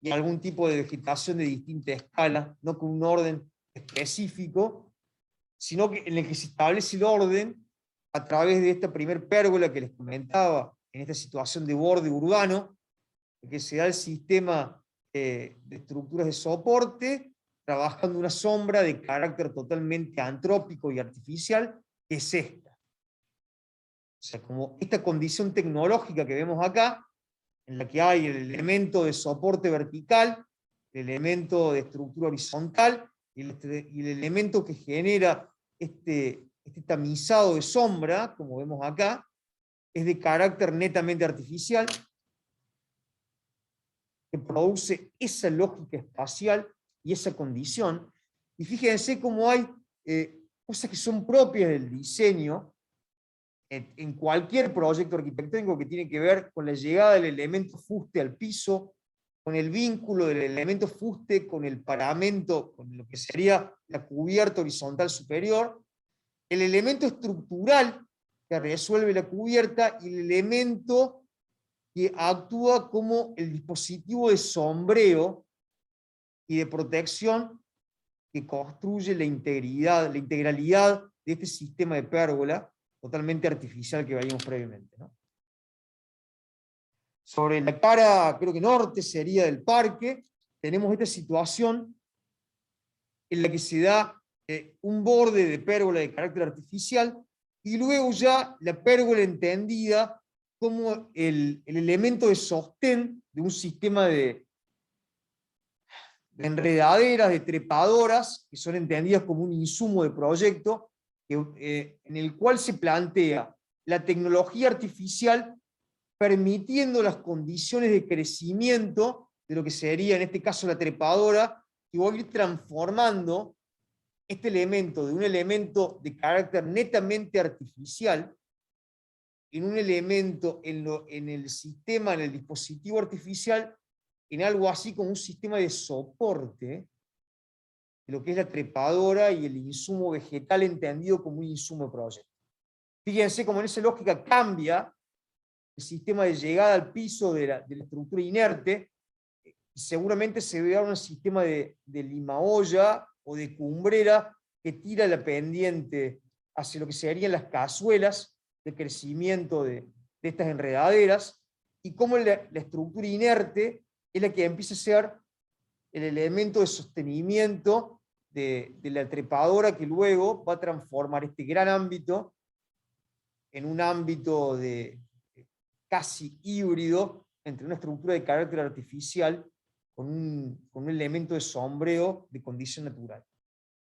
y algún tipo de vegetación de distinta escala, no con un orden específico, sino que en el que se establece el orden a través de esta primer pérgola que les comentaba, en esta situación de borde urbano, en que se da el sistema de estructuras de soporte, trabajando una sombra de carácter totalmente antrópico y artificial, que es esta. O sea, como esta condición tecnológica que vemos acá, en la que hay el elemento de soporte vertical, el elemento de estructura horizontal, y el elemento que genera este tamizado de sombra, como vemos acá, es de carácter netamente artificial, que produce esa lógica espacial y esa condición. Y fíjense cómo hay cosas que son propias del diseño en cualquier proyecto arquitectónico que tiene que ver con la llegada del elemento fuste al piso, con el vínculo del elemento fuste con el paramento, con lo que sería la cubierta horizontal superior, el elemento estructural que resuelve la cubierta y el elemento que actúa como el dispositivo de sombreo y de protección que construye la integralidad de este sistema de pérgola totalmente artificial que veíamos previamente, ¿no? Sobre la cara, creo que norte sería del parque, tenemos esta situación en la que se da un borde de pérgola de carácter artificial y luego ya la pérgola entendida como el elemento de sostén de un sistema de enredaderas, de trepadoras, que son entendidas como un insumo de proyecto, en el cual se plantea la tecnología artificial permitiendo las condiciones de crecimiento de lo que sería en este caso la trepadora, que va a ir transformando este elemento de un elemento de carácter netamente artificial en un elemento en el sistema, en el dispositivo artificial, en algo así como un sistema de soporte de lo que es la trepadora y el insumo vegetal entendido como un insumo de proyecto. Fíjense cómo en esa lógica cambia el sistema de llegada al piso de la estructura inerte, y seguramente se ve ahora un sistema de limaolla o de cumbrera que tira la pendiente hacia lo que serían las cazuelas de crecimiento de estas enredaderas, y cómo la estructura inerte es la que empieza a ser el elemento de sostenimiento de la trepadora, que luego va a transformar este gran ámbito en un ámbito de casi híbrido entre una estructura de carácter artificial con un elemento de sombreo de condición natural.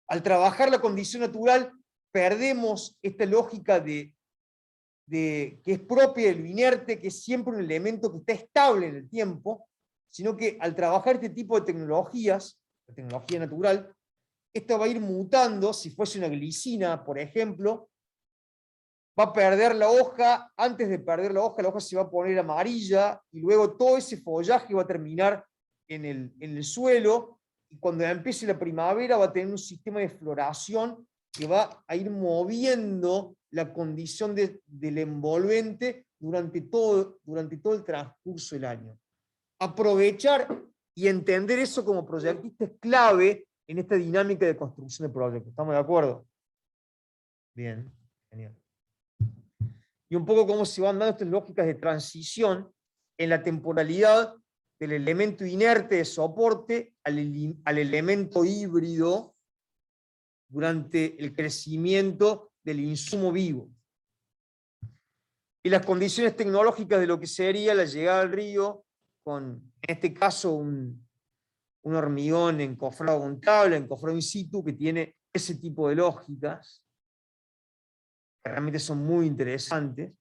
Al trabajar la condición natural, perdemos esta lógica que es propia de lo inerte, que es siempre un elemento que está estable en el tiempo, sino que al trabajar este tipo de tecnologías, la tecnología natural, esta va a ir mutando. Si fuese una glicina, por ejemplo, va a perder la hoja, antes de perder la hoja se va a poner amarilla, y luego todo ese follaje va a terminar en el suelo, y cuando empiece la primavera va a tener un sistema de floración que va a ir moviendo la condición del envolvente durante todo el transcurso del año. Aprovechar y entender eso como proyectista es clave en esta dinámica de construcción de proyectos. ¿Estamos de acuerdo? Bien, genial. Y un poco cómo se van dando estas lógicas de transición en la temporalidad del elemento inerte de soporte al elemento híbrido durante el crecimiento del insumo vivo. Y las condiciones tecnológicas de lo que sería la llegada al río, con, en este caso, un hormigón encofrado con tabla, encofrado in situ, que tiene ese tipo de lógicas, que realmente son muy interesantes,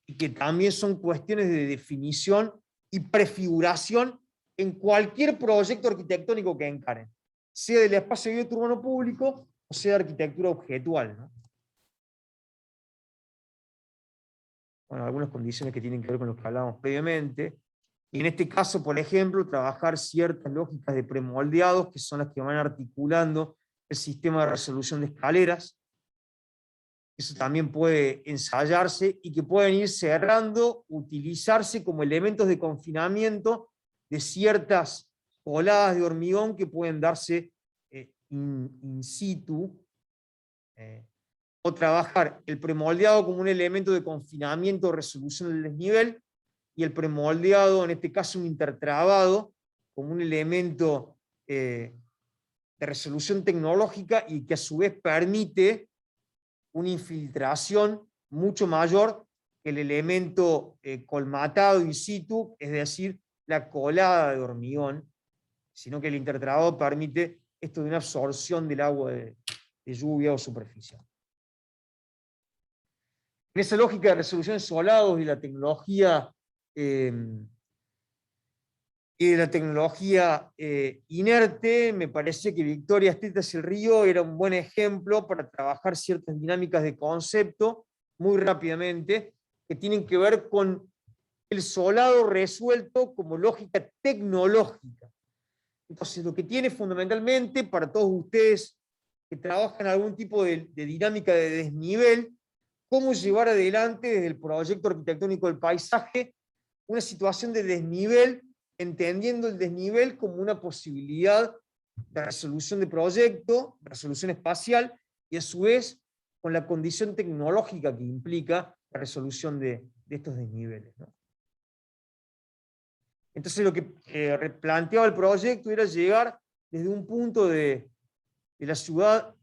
y que también son cuestiones de definición y prefiguración en cualquier proyecto arquitectónico que encaren, sea del espacio abierto urbano público o sea de arquitectura objetual, ¿no? Bueno, algunas condiciones que tienen que ver con lo que hablábamos previamente, y en este caso, por ejemplo, trabajar ciertas lógicas de premoldeados, que son las que van articulando el sistema de resolución de escaleras. Eso también puede ensayarse y que pueden ir cerrando, utilizarse como elementos de confinamiento de ciertas coladas de hormigón que pueden darse in situ, o trabajar el premoldeado como un elemento de confinamiento o resolución del desnivel, y el premoldeado, en este caso un intertrabado, como un elemento de resolución tecnológica y que a su vez permite una infiltración mucho mayor que el elemento colmatado in situ, es decir, la colada de hormigón, sino que el intertrabado permite esto de una absorción del agua de lluvia o superficial. En esa lógica de resolución de solados y la tecnología Y de la tecnología inerte, me parece que Victoria Estetas y el Río era un buen ejemplo para trabajar ciertas dinámicas de concepto muy rápidamente, que tienen que ver con el solado resuelto como lógica tecnológica. Entonces, lo que tiene fundamentalmente para todos ustedes que trabajan algún tipo de dinámica de desnivel, cómo llevar adelante desde el proyecto arquitectónico del paisaje una situación de desnivel, entendiendo el desnivel como una posibilidad de resolución de proyecto, de resolución espacial, y a su vez con la condición tecnológica que implica la resolución de estos desniveles, ¿no? Entonces lo que planteaba el proyecto era llegar desde un punto de la ciudad,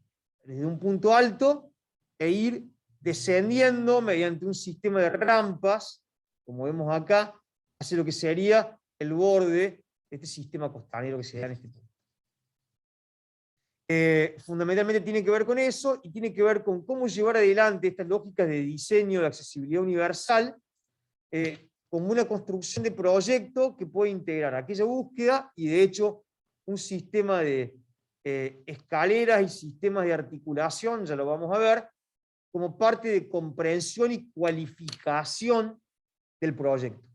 desde un punto alto, e ir descendiendo mediante un sistema de rampas, como vemos acá, hacia lo que sería el borde de este sistema costanero que se da en este punto. Fundamentalmente tiene que ver con eso, y tiene que ver con cómo llevar adelante estas lógicas de diseño de accesibilidad universal, como una construcción de proyecto que puede integrar aquella búsqueda y de hecho un sistema de escaleras y sistemas de articulación, ya lo vamos a ver, como parte de comprensión y cualificación del proyecto.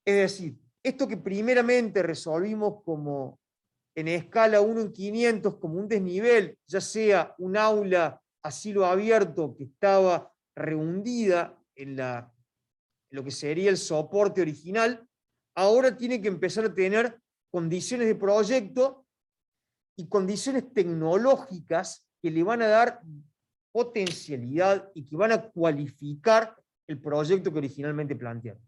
Es decir, esto que primeramente resolvimos como en escala 1 en 500 como un desnivel, ya sea un aula a cielo abierto que estaba rehundida en lo que sería el soporte original, ahora tiene que empezar a tener condiciones de proyecto y condiciones tecnológicas que le van a dar potencialidad y que van a cualificar el proyecto que originalmente plantearon.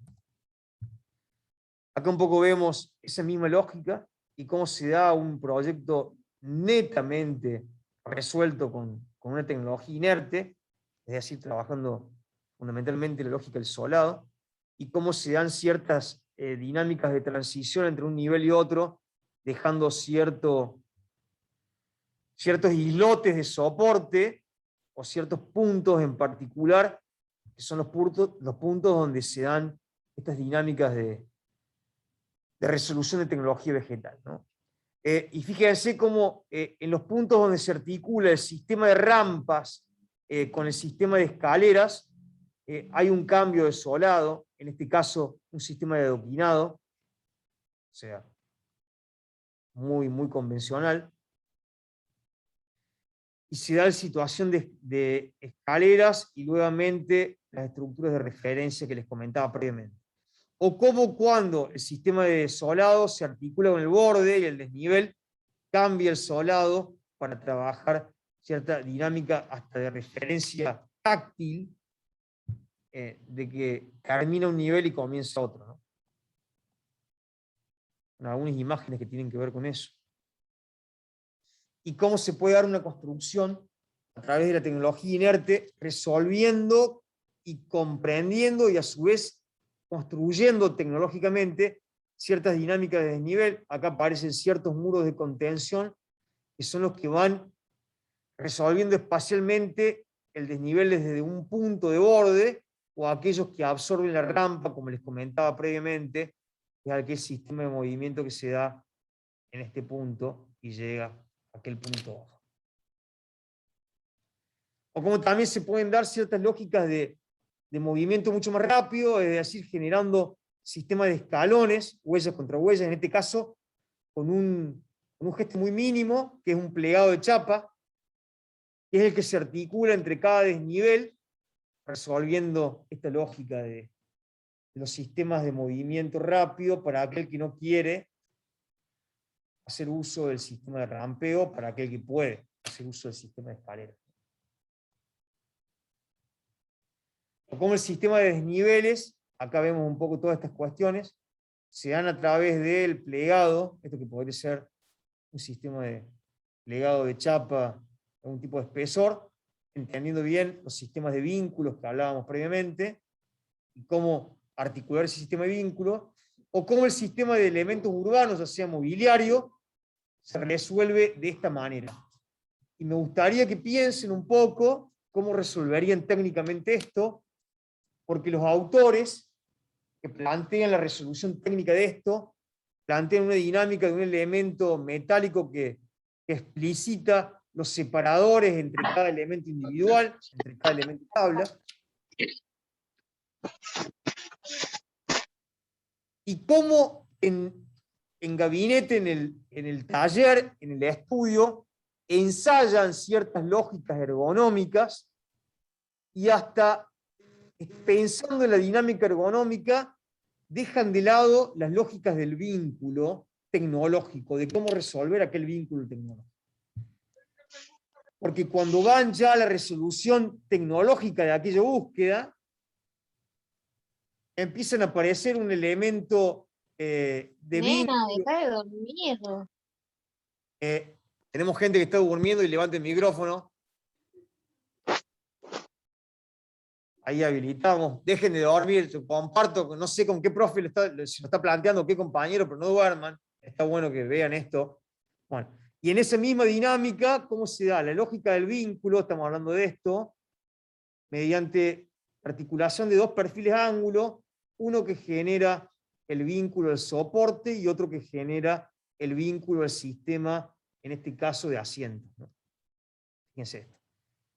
Acá un poco vemos esa misma lógica y cómo se da un proyecto netamente resuelto con una tecnología inerte, es decir, trabajando fundamentalmente la lógica del solado, y cómo se dan ciertas dinámicas de transición entre un nivel y otro, dejando ciertos islotes de soporte o ciertos puntos en particular, que son los puntos donde se dan estas dinámicas de resolución de tecnología vegetal, ¿no? Y fíjense cómo en los puntos donde se articula el sistema de rampas con el sistema de escaleras, hay un cambio de solado, en este caso un sistema de adoquinado, o sea, muy, muy convencional, y se da la situación de escaleras y nuevamente las estructuras de referencia que les comentaba previamente. O cómo cuando el sistema de solado se articula con el borde y el desnivel, cambia el solado para trabajar cierta dinámica hasta de referencia táctil, de que termina un nivel y comienza otro, ¿no? Algunas imágenes que tienen que ver con eso. Y cómo se puede dar una construcción a través de la tecnología inerte, resolviendo y comprendiendo y a su vez construyendo tecnológicamente ciertas dinámicas de desnivel. Acá aparecen ciertos muros de contención que son los que van resolviendo espacialmente el desnivel desde un punto de borde, o aquellos que absorben la rampa, como les comentaba previamente, es aquel sistema de movimiento que se da en este punto y llega a aquel punto. O como también se pueden dar ciertas lógicas de movimiento mucho más rápido, es decir, generando sistemas de escalones, huellas contra huellas, en este caso, con un gesto muy mínimo, que es un plegado de chapa, que es el que se articula entre cada desnivel, resolviendo esta lógica de los sistemas de movimiento rápido para aquel que no quiere hacer uso del sistema de rampeo, para aquel que puede hacer uso del sistema de escalera. O como el sistema de desniveles, acá vemos un poco todas estas cuestiones, se dan a través del plegado, esto que podría ser un sistema de plegado de chapa, algún tipo de espesor, entendiendo bien los sistemas de vínculos que hablábamos previamente, y cómo articular ese sistema de vínculos, o cómo el sistema de elementos urbanos, ya sea mobiliario, se resuelve de esta manera. Y me gustaría que piensen un poco cómo resolverían técnicamente esto, porque los autores que plantean la resolución técnica de esto, plantean una dinámica de un elemento metálico que explicita los separadores entre cada elemento individual, entre cada elemento tabla. Y cómo en gabinete, en el taller, en el estudio, ensayan ciertas lógicas ergonómicas y hasta pensando en la dinámica ergonómica, dejan de lado las lógicas del vínculo tecnológico, de cómo resolver aquel vínculo tecnológico. Porque cuando van ya a la resolución tecnológica de aquella búsqueda, empiezan a aparecer un elemento de Nena, vínculo. deja de dormir. Tenemos gente que está durmiendo y levanta el micrófono. Ahí habilitamos. Dejen de dormir. Yo comparto, no sé con qué profe se lo está planteando, qué compañero, pero no duerman. Está bueno que vean esto. Bueno, y en esa misma dinámica, ¿cómo se da? La lógica del vínculo, estamos hablando de esto, mediante articulación de dos perfiles ángulo, uno que genera el vínculo del soporte y otro que genera el vínculo del sistema, en este caso de asiento, ¿no? Fíjense esto.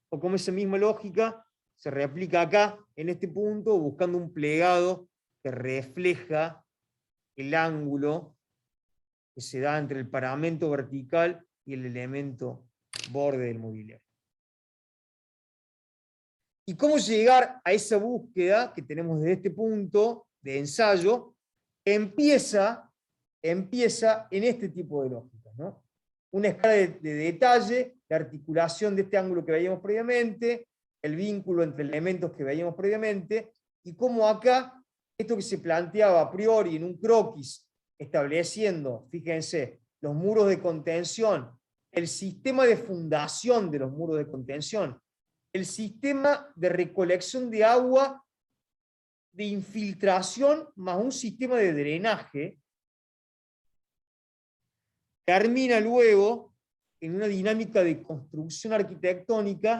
O como esa misma lógica se replica acá, en este punto, buscando un plegado que refleja el ángulo que se da entre el paramento vertical y el elemento borde del mobiliario. ¿Y cómo llegar a esa búsqueda que tenemos desde este punto de ensayo? Empieza en este tipo de lógicas, ¿no? Una escala de detalle, la articulación de este ángulo que veíamos previamente, el vínculo entre elementos que veíamos previamente, y cómo acá, esto que se planteaba a priori en un croquis, estableciendo, fíjense, los muros de contención, el sistema de fundación de los muros de contención, el sistema de recolección de agua, de infiltración, más un sistema de drenaje, termina luego en una dinámica de construcción arquitectónica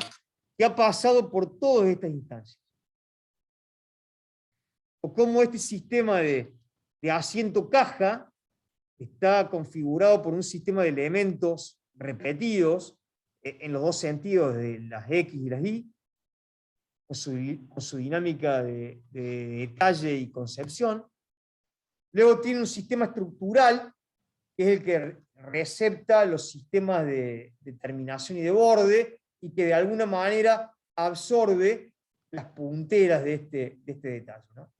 que ha pasado por todas estas instancias. O cómo este sistema de asiento caja está configurado por un sistema de elementos repetidos en los dos sentidos de las X y las Y, con su dinámica de detalle y concepción. Luego tiene un sistema estructural, que es el que recepta los sistemas de terminación y de borde, y que de alguna manera absorbe las punteras de este detalle, ¿no?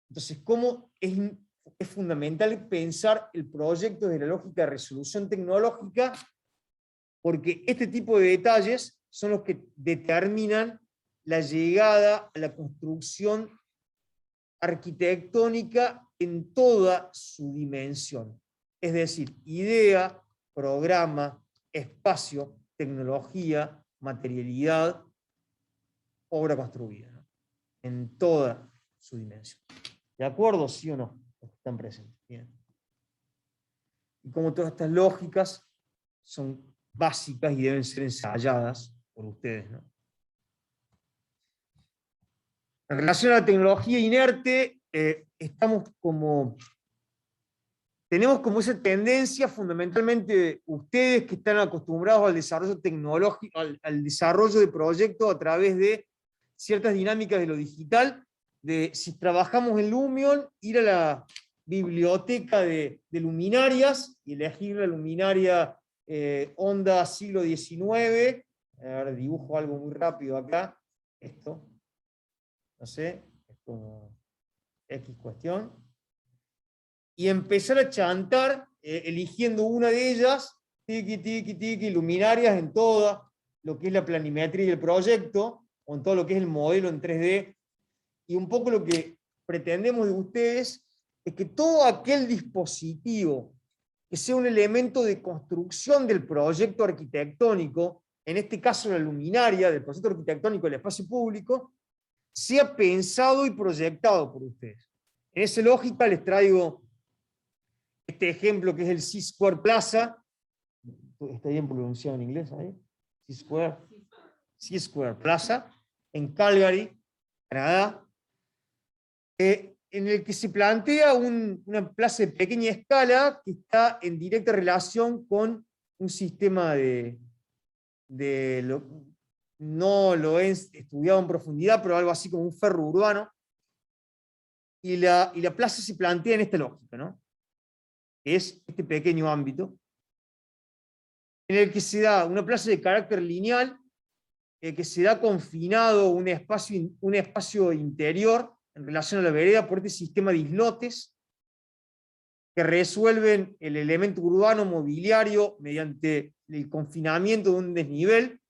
Entonces, ¿cómo es fundamental pensar el proyecto de la lógica de resolución tecnológica? Porque este tipo de detalles son los que determinan la llegada a la construcción arquitectónica en toda su dimensión. Es decir, idea, programa, espacio, tecnología, materialidad, obra construida, ¿no? En toda su dimensión. ¿De acuerdo? ¿Sí o no? Los que están presentes. Bien. Y como todas estas lógicas son básicas y deben ser ensayadas por ustedes, ¿no? En relación a la tecnología inerte, tenemos como esa tendencia, fundamentalmente ustedes que están acostumbrados al desarrollo tecnológico, al desarrollo de proyectos a través de ciertas dinámicas de lo digital, de si trabajamos en Lumion, ir a la biblioteca de luminarias y elegir la luminaria onda siglo XIX. A ver, dibujo algo muy rápido acá, esto. No sé, es como X cuestión, y empezar a chantar, eligiendo una de ellas, tiki, luminarias en toda lo que es la planimetría del proyecto, o en todo lo que es el modelo en 3D, y un poco lo que pretendemos de ustedes es que todo aquel dispositivo que sea un elemento de construcción del proyecto arquitectónico, en este caso la luminaria del proyecto arquitectónico del espacio público, sea pensado y proyectado por ustedes. En esa lógica les traigo este ejemplo que es el C-Square Plaza. ¿Está bien pronunciado en inglés ahí? C-Square Plaza, en Calgary, Canadá. en el que se plantea una plaza de pequeña escala que está en directa relación con un sistema no lo he estudiado en profundidad, pero algo así como un ferro urbano, y la plaza se plantea en esta lógica, ¿no? Es este pequeño ámbito, en el que se da una plaza de carácter lineal, que se da confinado un espacio interior en relación a la vereda por este sistema de islotes que resuelven el elemento urbano mobiliario mediante el confinamiento de un desnivel,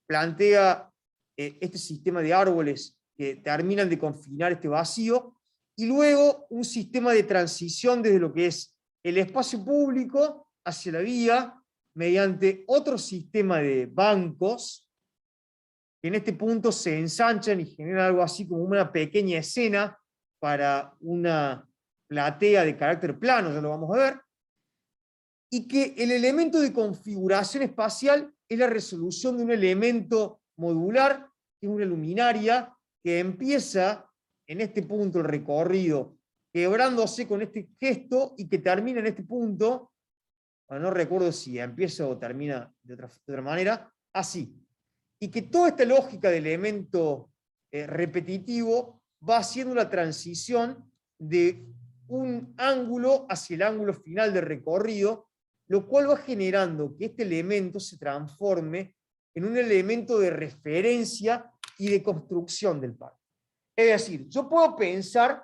plantea este sistema de árboles que terminan de confinar este vacío, y luego un sistema de transición desde lo que es el espacio público hacia la vía, mediante otro sistema de bancos, que en este punto se ensanchan y generan algo así como una pequeña escena para una platea de carácter plano, ya lo vamos a ver, y que el elemento de configuración espacial es la resolución de un elemento modular, que es una luminaria, que empieza en este punto el recorrido, quebrándose con este gesto, y que termina en este punto, no recuerdo si empieza o termina de otra manera, así. Y que toda esta lógica de elemento repetitivo va haciendo la transición de un ángulo hacia el ángulo final del recorrido, lo cual va generando que este elemento se transforme en un elemento de referencia y de construcción del parque. Es decir, yo puedo pensar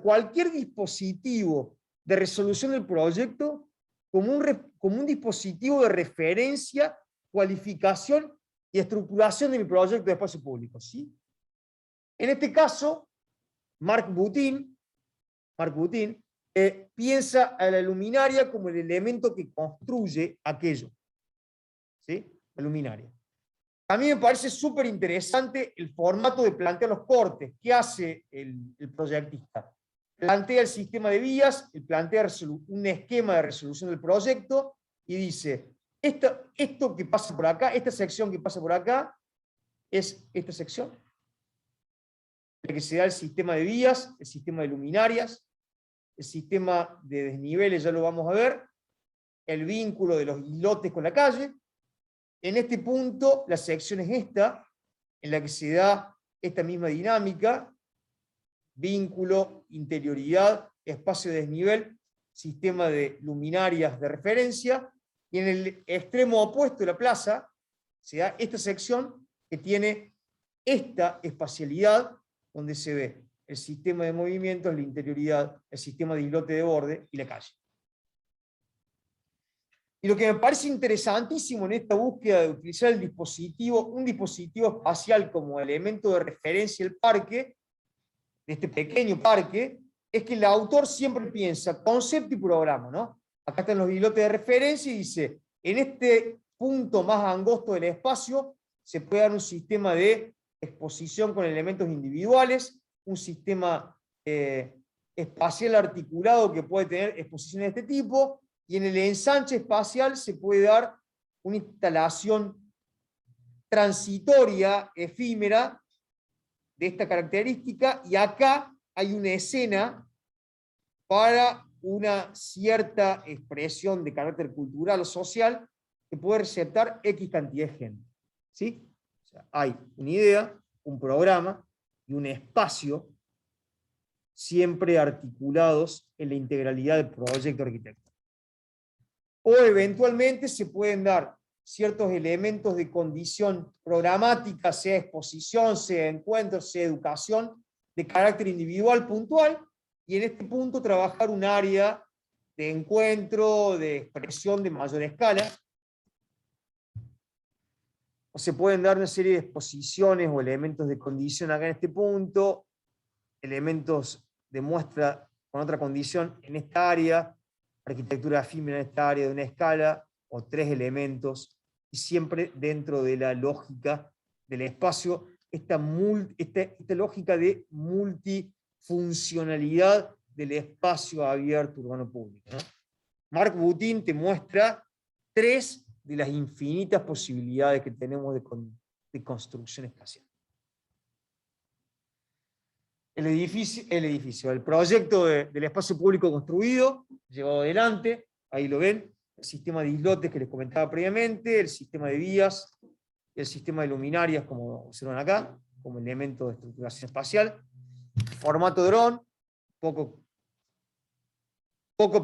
cualquier dispositivo de resolución del proyecto como un dispositivo de referencia, cualificación y estructuración de mi proyecto de espacio público, ¿sí? En este caso, Marc Boutin piensa a la luminaria como el elemento que construye aquello, ¿sí? La luminaria. A mí me parece súper interesante el formato de plantear los cortes. ¿Qué hace el proyectista? Plantea el sistema de vías, plantea un esquema de resolución del proyecto y dice, esto que pasa por acá, esta sección que pasa por acá, es esta sección, en la que se da el sistema de vías, el sistema de luminarias, el sistema de desniveles, ya lo vamos a ver, el vínculo de los islotes con la calle. En este punto, la sección es esta, en la que se da esta misma dinámica, vínculo, interioridad, espacio de desnivel, sistema de luminarias de referencia, y en el extremo opuesto de la plaza se da esta sección que tiene esta espacialidad, donde se ve el sistema de movimientos, la interioridad, el sistema de islote de borde y la calle. Y lo que me parece interesantísimo en esta búsqueda de utilizar un dispositivo espacial como elemento de referencia del parque, de este pequeño parque, es que el autor siempre piensa concepto y programa, ¿no? Acá están los islotes de referencia y dice, en este punto más angosto del espacio se puede dar un sistema de exposición con elementos individuales, un sistema espacial articulado que puede tener exposiciones de este tipo, y en el ensanche espacial se puede dar una instalación transitoria, efímera, de esta característica, y acá hay una escena para una cierta expresión de carácter cultural o social que puede receptar X cantidad de gente. ¿Sí? O sea, hay una idea, un programa y un espacio siempre articulados en la integralidad del proyecto arquitectónico. O eventualmente se pueden dar ciertos elementos de condición programática, sea exposición, sea encuentro, sea educación, de carácter individual puntual, y en este punto trabajar un área de encuentro, de expresión de mayor escala. O se pueden dar una serie de exposiciones o elementos de condición acá en este punto, elementos de muestra con otra condición en esta área, arquitectura efímera en esta área de una escala, o tres elementos, y siempre dentro de la lógica del espacio, esta lógica de multifuncionalidad del espacio abierto urbano público, ¿no? Marc Boutin te muestra tres de las infinitas posibilidades que tenemos de construcción espacial. el proyecto del espacio público construido, llevado adelante, ahí lo ven, el sistema de islotes que les comentaba previamente, el sistema de vías, el sistema de luminarias, como observan acá, como elemento de estructuración espacial, formato dron, poco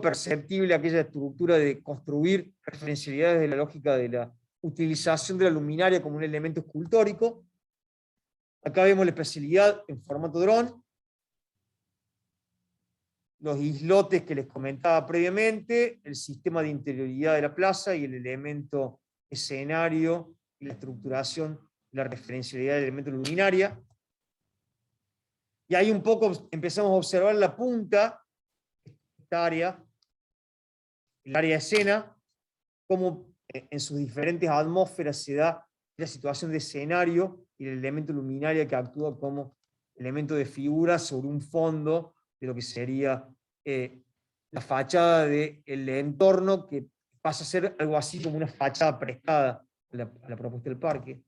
perceptible aquella estructura de construir referencialidades de la lógica de la utilización de la luminaria como un elemento escultórico. Acá vemos la especialidad en formato dron, los islotes que les comentaba previamente, el sistema de interioridad de la plaza y el elemento escenario y la estructuración, la referencialidad del elemento luminaria. Y ahí un poco empezamos a observar la punta, esta área, el área de escena, cómo en sus diferentes atmósferas se da la situación de escenario y el elemento luminaria que actúa como elemento de figura sobre un fondo de lo que sería la fachada del entorno, que pasa a ser algo así como una fachada prestada a la propuesta del parque.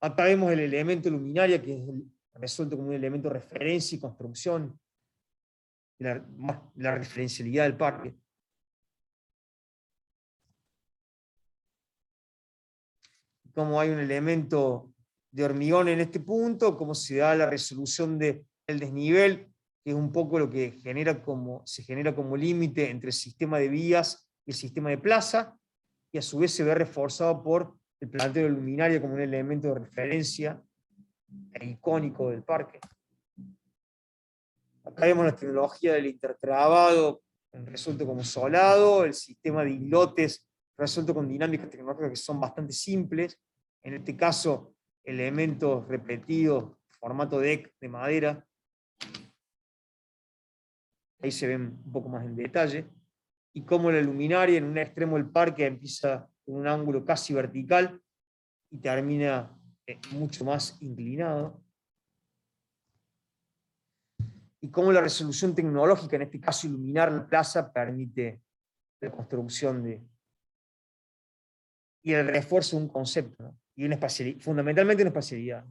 Acá vemos el elemento luminaria, que es resuelto como un elemento de referencia y construcción, la referencialidad del parque. Cómo hay un elemento de hormigón en este punto, cómo se da la resolución del desnivel, que es un poco lo que se genera como límite entre el sistema de vías y el sistema de plaza, y a su vez se ve reforzado por el planteo de luminaria como un elemento de referencia e icónico del parque. Acá vemos la tecnología del intertrabado resuelto como solado, el sistema de islotes resuelto con dinámicas tecnológicas que son bastante simples, en este caso elementos repetidos, formato deck de madera. Ahí se ven un poco más en detalle. Y cómo la luminaria en un extremo del parque empieza con un ángulo casi vertical y termina mucho más inclinado. Y cómo la resolución tecnológica, en este caso iluminar la plaza, permite la construcción y el refuerzo de un concepto, ¿no? Y una fundamentalmente una espacialidad.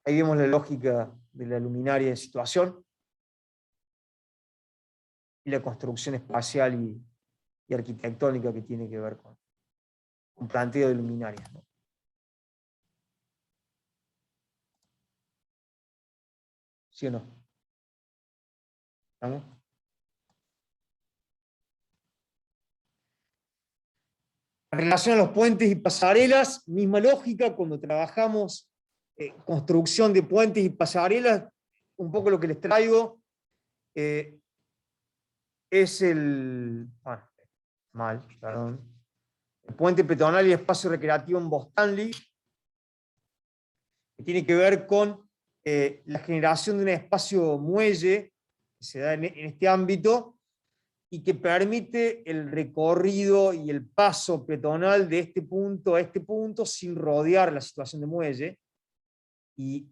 Ahí vemos la lógica de la luminaria en situación y la construcción espacial y arquitectónica que tiene que ver con un planteo de luminarias, ¿no? ¿Sí o no? ¿Estamos? En relación a los puentes y pasarelas, misma lógica, cuando trabajamos construcción de puentes y pasarelas, un poco lo que les traigo es el puente peatonal y espacio recreativo en Bostanli, que tiene que ver con la generación de un espacio muelle que se da en este ámbito y que permite el recorrido y el paso peatonal de este punto a este punto sin rodear la situación de muelle. Y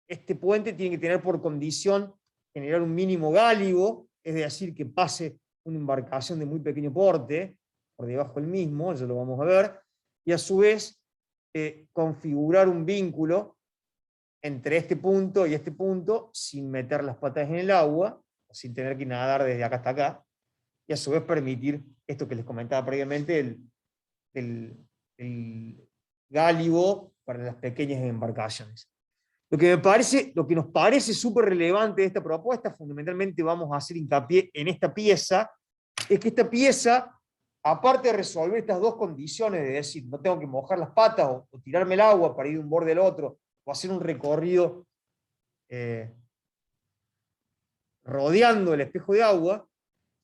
este puente tiene que tener por condición generar un mínimo gálibo, es decir, que pase una embarcación de muy pequeño porte por debajo del mismo, ya lo vamos a ver, y a su vez configurar un vínculo entre este punto y este punto sin meter las patas en el agua, sin tener que nadar desde acá hasta acá, y a su vez permitir esto que les comentaba previamente, el gálibo para las pequeñas embarcaciones. Lo que nos parece súper relevante de esta propuesta, fundamentalmente vamos a hacer hincapié en esta pieza, es que esta pieza, aparte de resolver estas dos condiciones, de decir, no tengo que mojar las patas o tirarme el agua para ir de un borde al otro, o hacer un recorrido rodeando el espejo de agua,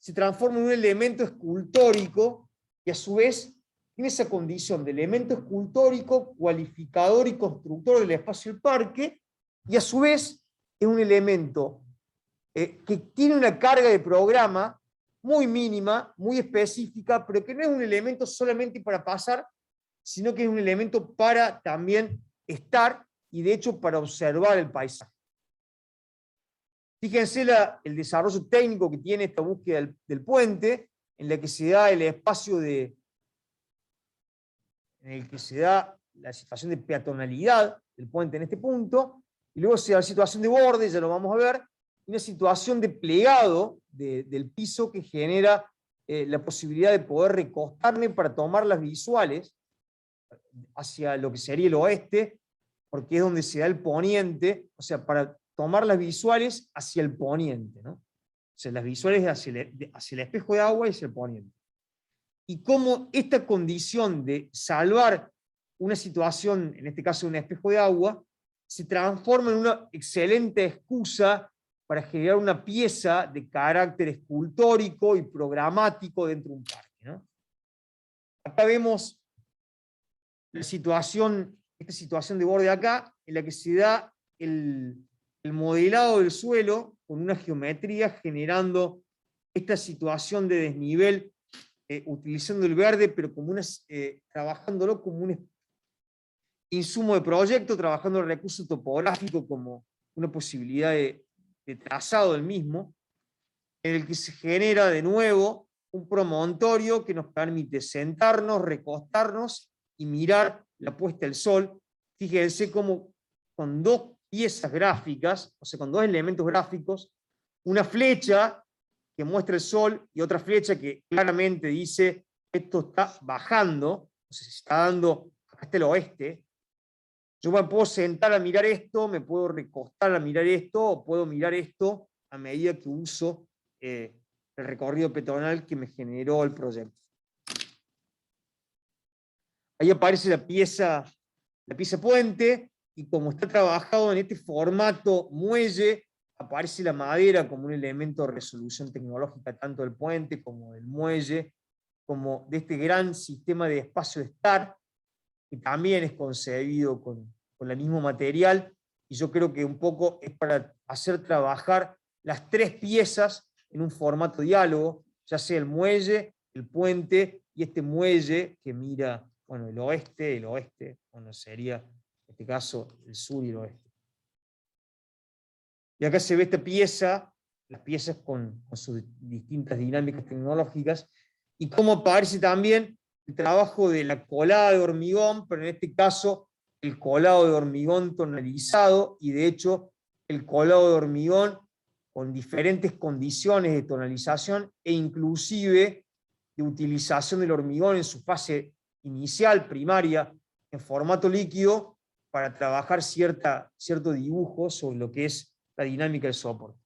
se transforma en un elemento escultórico y a su vez tiene esa condición de elemento escultórico, cualificador y constructor del espacio del parque, y a su vez es un elemento que tiene una carga de programa muy mínima, muy específica, pero que no es un elemento solamente para pasar, sino que es un elemento para también estar y de hecho para observar el paisaje. Fíjense el desarrollo técnico que tiene esta búsqueda del puente, en la que se da el espacio en el que se da la situación de peatonalidad del puente en este punto, y Y luego se da la situación de borde, ya lo vamos a ver, y una situación de plegado del piso que genera la posibilidad de poder recostarme para tomar las visuales hacia lo que sería el oeste, porque es donde se da el poniente, o sea, para tomar las visuales hacia el poniente, ¿no? O sea, las visuales hacia el espejo de agua y hacia el poniente. Y cómo esta condición de salvar una situación, en este caso un espejo de agua, se transforma en una excelente excusa para generar una pieza de carácter escultórico y programático dentro de un parque, ¿no? Acá vemos la situación, esta situación de borde acá, en la que se da el modelado del suelo con una geometría generando esta situación de desnivel, utilizando el verde, pero como trabajándolo como un insumo de proyecto, trabajando el recurso topográfico como una posibilidad de trazado del mismo, en el que se genera de nuevo un promontorio que nos permite sentarnos, recostarnos y mirar la puesta del sol. Fíjense cómo con dos piezas gráficas, o sea, con dos elementos gráficos, una flecha que muestra el sol y otra flecha que claramente dice esto está bajando, o sea, se está dando, acá está el oeste. Yo me puedo sentar a mirar esto, me puedo recostar a mirar esto, o puedo mirar esto a medida que uso el recorrido peatonal que me generó el proyecto. Ahí aparece la pieza puente, y como está trabajado en este formato muelle, aparece la madera como un elemento de resolución tecnológica tanto del puente como del muelle, como de este gran sistema de espacio estar, que también es concebido con el mismo material, y yo creo que un poco es para hacer trabajar las tres piezas en un formato diálogo, ya sea el muelle, el puente y este muelle que mira, bueno, el oeste, bueno, sería en este caso el sur y el oeste. Y acá se ve esta pieza, las piezas con sus distintas dinámicas tecnológicas, y cómo aparece también el trabajo de la colada de hormigón, pero en este caso el colado de hormigón tonalizado, y de hecho el colado de hormigón con diferentes condiciones de tonalización e inclusive de utilización del hormigón en su fase inicial, primaria, en formato líquido, para trabajar cierto dibujo sobre lo que es la dinámica del soporte.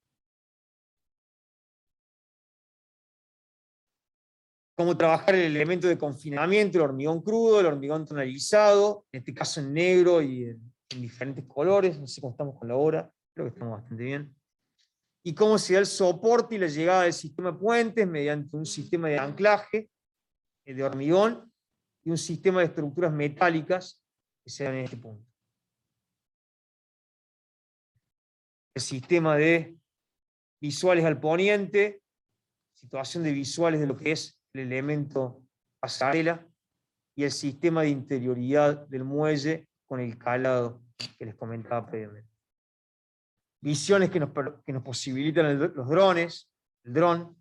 Cómo trabajar el elemento de confinamiento, el hormigón crudo, el hormigón tonalizado, en este caso en negro y en diferentes colores, no sé cómo estamos con la hora, creo que estamos bastante bien. Y cómo se da el soporte y la llegada del sistema de puentes mediante un sistema de anclaje de hormigón y un sistema de estructuras metálicas que se dan en este punto. El sistema de visuales al poniente, situación de visuales de lo que es el elemento pasarela, y el sistema de interioridad del muelle con el calado que les comentaba previamente. Visiones que nos posibilitan los drones, el dron.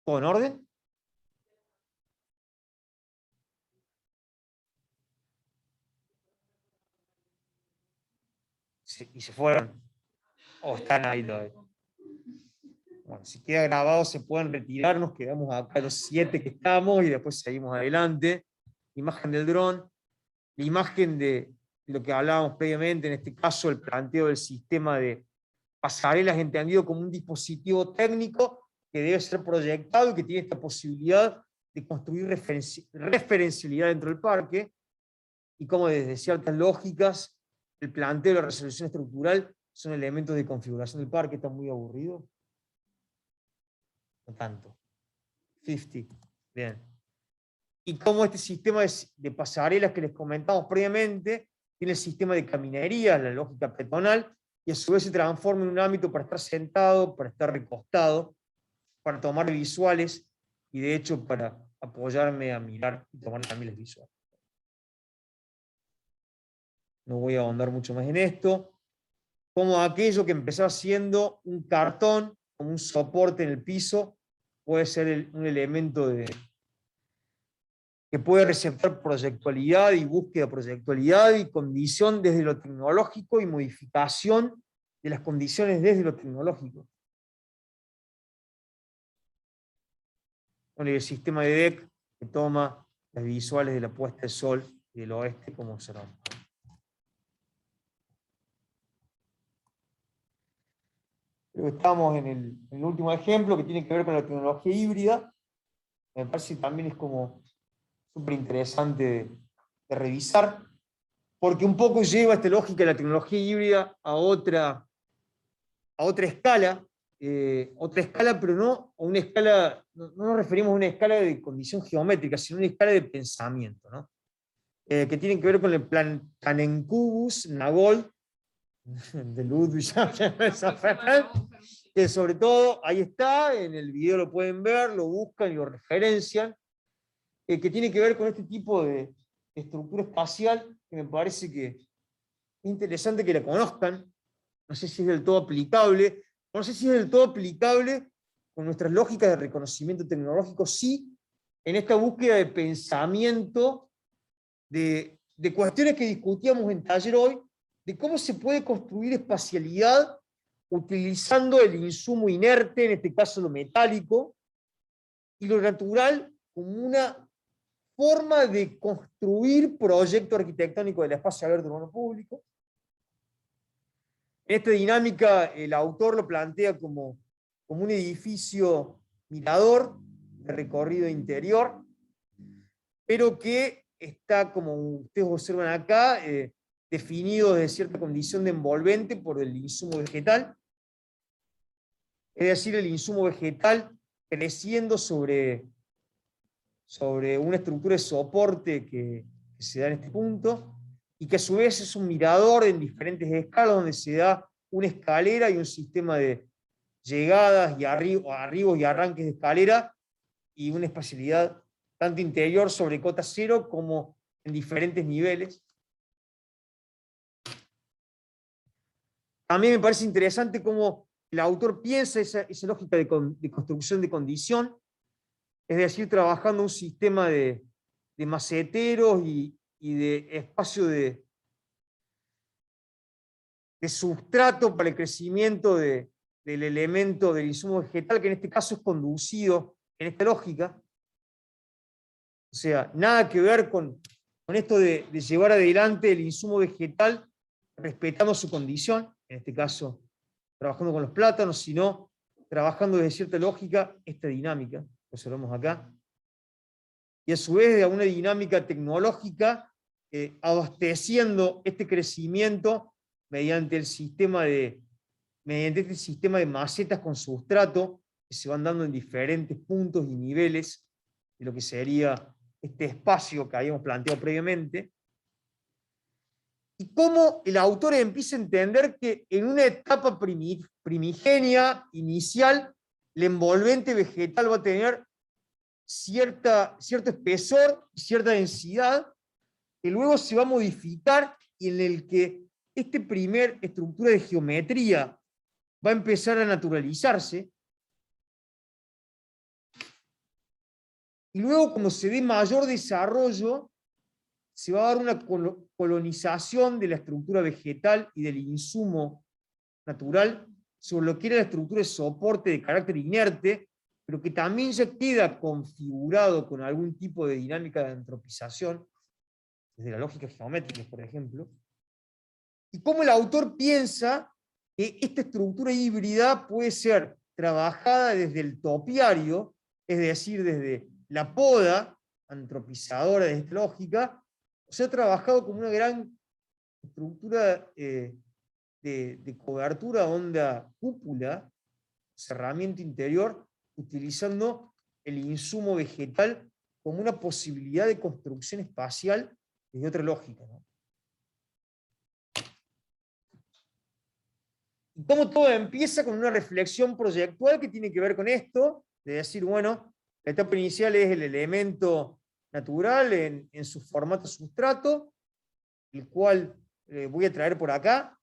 ¿Todo en orden? Y se fueron. O están ahí todavía. Bueno, si queda grabado se pueden retirar, nos quedamos acá los 7 que estamos y después seguimos adelante. Imagen del dron, la imagen de lo que hablábamos previamente, en este caso el planteo del sistema de pasarelas entendido como un dispositivo técnico que debe ser proyectado y que tiene esta posibilidad de construir referencialidad dentro del parque, y como desde ciertas lógicas el planteo de la resolución estructural son elementos de configuración del parque. Está muy aburrido. No tanto. 50. Bien. Y como este sistema de pasarelas que les comentamos previamente tiene el sistema de caminería, la lógica peatonal, y a su vez se transforma en un ámbito para estar sentado, para estar recostado, para tomar visuales, y de hecho para apoyarme a mirar y tomar también las visuales. No voy a ahondar mucho más en esto. Como aquello que empezó siendo un cartón, como un soporte en el piso, puede ser un elemento de que puede receptar proyectualidad y búsqueda de proyectualidad y condición desde lo tecnológico y modificación de las condiciones desde lo tecnológico. Con el sistema de DEC que toma las visuales de la puesta de sol y del oeste como observamos. Estamos en el último ejemplo que tiene que ver con la tecnología híbrida. Me parece que también es como súper interesante de revisar, porque un poco lleva esta lógica de la tecnología híbrida a otra escala, pero no a una escala, no nos referimos a una escala de condición geométrica, sino a una escala de pensamiento, ¿no? Que tiene que ver con el plan Tannenkugus, Nagold, de Ludwig, que sobre todo, ahí está, en el video lo pueden ver, lo buscan y lo referencian, que tiene que ver con este tipo de estructura espacial, que me parece que es interesante que la conozcan. No sé si es del todo aplicable, no sé si es del todo aplicable con nuestras lógicas de reconocimiento tecnológico, sí, en esta búsqueda de pensamiento de cuestiones que discutíamos en taller hoy, de cómo se puede construir espacialidad utilizando el insumo inerte, en este caso lo metálico, y lo natural como una forma de construir proyecto arquitectónico del espacio abierto urbano público. En esta dinámica el autor lo plantea como un edificio mirador de recorrido interior, pero que está, como ustedes observan acá, definido de cierta condición de envolvente por el insumo vegetal, es decir, el insumo vegetal creciendo sobre una estructura de soporte que se da en este punto, y que a su vez es un mirador en diferentes escalas, donde se da una escalera y un sistema de llegadas y arribos y arranques de escalera, y una espacialidad tanto interior sobre cota cero como en diferentes niveles. También me parece interesante cómo el autor piensa esa lógica de construcción de condición, es decir, trabajando un sistema de maceteros y de espacio de sustrato para el crecimiento del elemento del insumo vegetal, que en este caso es conducido en esta lógica. O sea, nada que ver con esto de llevar adelante el insumo vegetal respetando su condición, en este caso trabajando con los plátanos, sino trabajando desde cierta lógica esta dinámica, lo observamos acá, y a su vez de una dinámica tecnológica, abasteciendo este crecimiento mediante este sistema de macetas con sustrato que se van dando en diferentes puntos y niveles de lo que sería este espacio que habíamos planteado previamente, y cómo el autor empieza a entender que en una etapa primigenia, inicial, el envolvente vegetal va a tener cierto espesor y cierta densidad, que luego se va a modificar y en el que esta primer estructura de geometría va a empezar a naturalizarse, y luego, como se dé mayor desarrollo, se va a dar una colonización de la estructura vegetal y del insumo natural sobre lo que era la estructura de soporte de carácter inerte, pero que también ya queda configurado con algún tipo de dinámica de antropización, desde la lógica geométrica, por ejemplo, y cómo el autor piensa que esta estructura híbrida puede ser trabajada desde el topiario, es decir, desde la poda antropizadora de esta lógica, se ha trabajado como una gran estructura de cobertura onda cúpula, cerramiento interior, utilizando el insumo vegetal como una posibilidad de construcción espacial desde otra lógica, ¿no? Y cómo todo empieza con una reflexión proyectual que tiene que ver con esto, de decir, bueno, la etapa inicial es el elemento natural en su formato sustrato, el cual voy a traer por acá,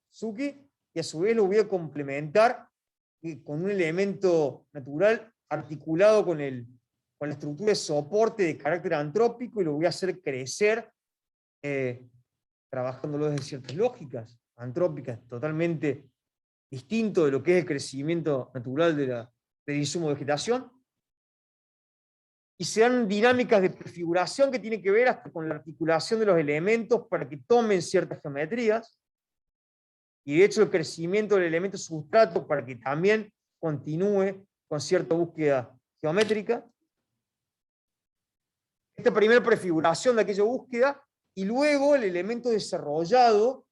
Suki, y a su vez lo voy a complementar con un elemento natural articulado con el con la estructura de soporte de carácter antrópico y lo voy a hacer crecer trabajándolo desde ciertas lógicas antrópicas, totalmente distinto de lo que es el crecimiento natural del insumo de vegetación. Y se dan dinámicas de prefiguración que tienen que ver hasta con la articulación de los elementos para que tomen ciertas geometrías. Y de hecho el crecimiento del elemento sustrato para que también continúe con cierta búsqueda geométrica. Esta primera prefiguración de aquella búsqueda y luego el elemento desarrollado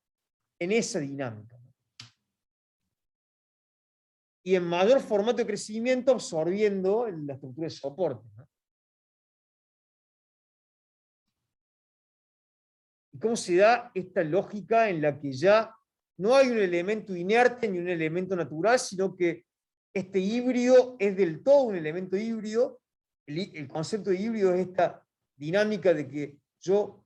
en esa dinámica. Y en mayor formato de crecimiento absorbiendo la estructura de soporte, ¿no? ¿Y cómo se da esta lógica en la que ya no hay un elemento inerte ni un elemento natural, sino que este híbrido es del todo un elemento híbrido? El concepto de híbrido es esta dinámica de que yo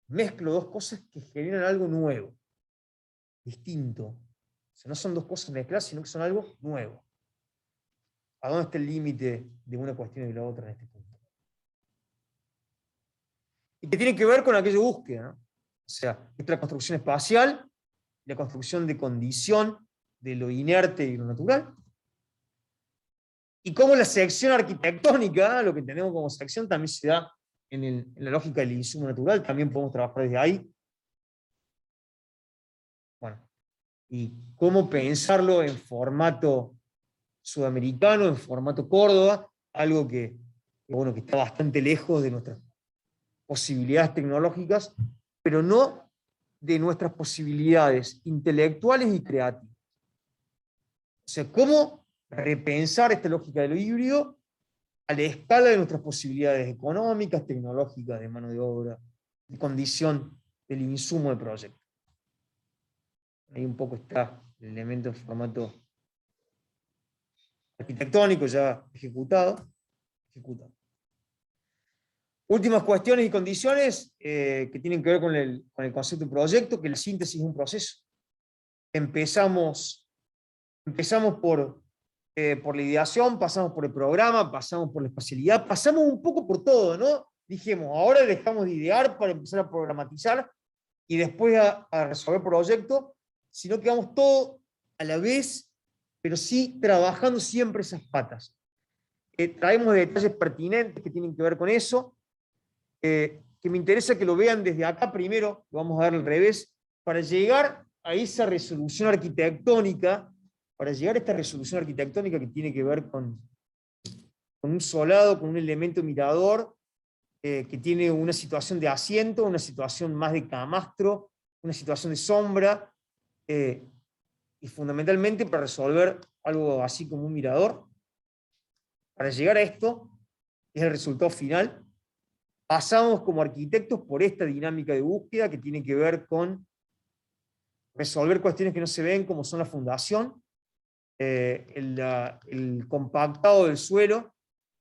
mezclo dos cosas que generan algo nuevo, distinto. O sea, no son dos cosas mezcladas, sino que son algo nuevo. ¿A dónde está el límite de una cuestión y de la otra en este punto? Y que tiene que ver con aquella búsqueda, ¿no? O sea, esta construcción espacial, la construcción de condición de lo inerte y lo natural. Y cómo la sección arquitectónica, lo que tenemos como sección, también se da en la lógica del insumo natural, también podemos trabajar desde ahí. Bueno, y cómo pensarlo en formato sudamericano, en formato Córdoba, algo que está bastante lejos de nuestras posibilidades tecnológicas, pero no de nuestras posibilidades intelectuales y creativas. O sea, cómo repensar esta lógica de lo híbrido a la escala de nuestras posibilidades económicas, tecnológicas, de mano de obra, de condición del insumo del proyecto. Ahí un poco está el elemento en formato arquitectónico ya ejecutado. Últimas cuestiones y condiciones que tienen que ver con el concepto de proyecto, que la síntesis es un proceso. Empezamos por la ideación, pasamos por el programa, pasamos por la espacialidad, pasamos un poco por todo, ¿no? Dijimos, ahora dejamos de idear para empezar a programatizar y después a resolver proyectos, sino que vamos todo a la vez, pero sí trabajando siempre esas patas. Traemos detalles pertinentes que tienen que ver con eso, que me interesa que lo vean desde acá primero, lo vamos a dar al revés, para llegar a esa resolución arquitectónica, que tiene que ver con un solado, con un elemento mirador, que tiene una situación de asiento, una situación más de camastro, una situación de sombra, y fundamentalmente para resolver algo así como un mirador. Para llegar a esto, es el resultado final, pasamos como arquitectos por esta dinámica de búsqueda que tiene que ver con resolver cuestiones que no se ven, como son la fundación, el compactado del suelo,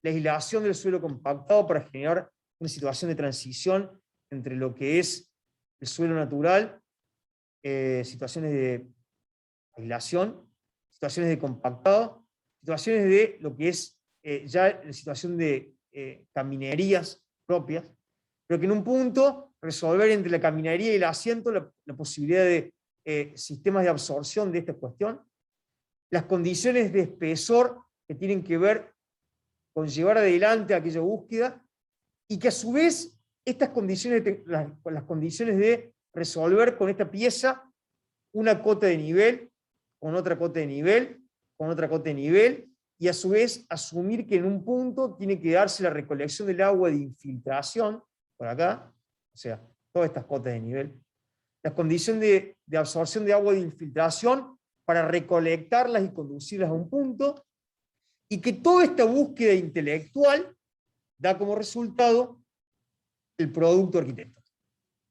la aislación del suelo compactado para generar una situación de transición entre lo que es el suelo natural, situaciones de aislación, situaciones de compactado, situaciones de lo que es ya la situación de caminerías propias, pero que en un punto resolver entre la caminería y el asiento la posibilidad de sistemas de absorción de esta cuestión, las condiciones de espesor que tienen que ver con llevar adelante aquella búsqueda, y que a su vez estas condiciones, las condiciones de resolver con esta pieza una cota de nivel, con otra cota de nivel, con otra cota de nivel, y a su vez asumir que en un punto tiene que darse la recolección del agua de infiltración, por acá, o sea, todas estas cotas de nivel, la condición de absorción de agua de infiltración para recolectarlas y conducirlas a un punto, y que toda esta búsqueda intelectual da como resultado el producto arquitectónico.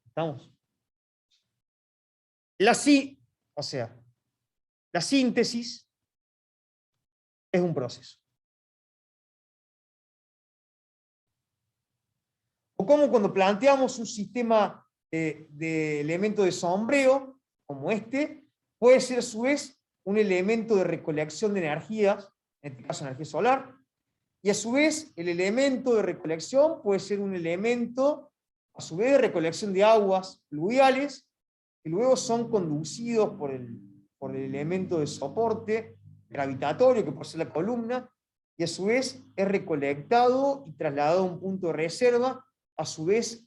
¿Estamos? La síntesis es un proceso. O como cuando planteamos un sistema de elementos de sombreo, como este, puede ser a su vez un elemento de recolección de energías, en este caso energía solar, Y a su vez, el elemento de recolección puede ser un elemento, a su vez, de recolección de aguas fluviales, que luego son conducidos por el elemento de soporte gravitatorio, que puede ser la columna, y a su vez es recolectado y trasladado a un punto de reserva. A su vez,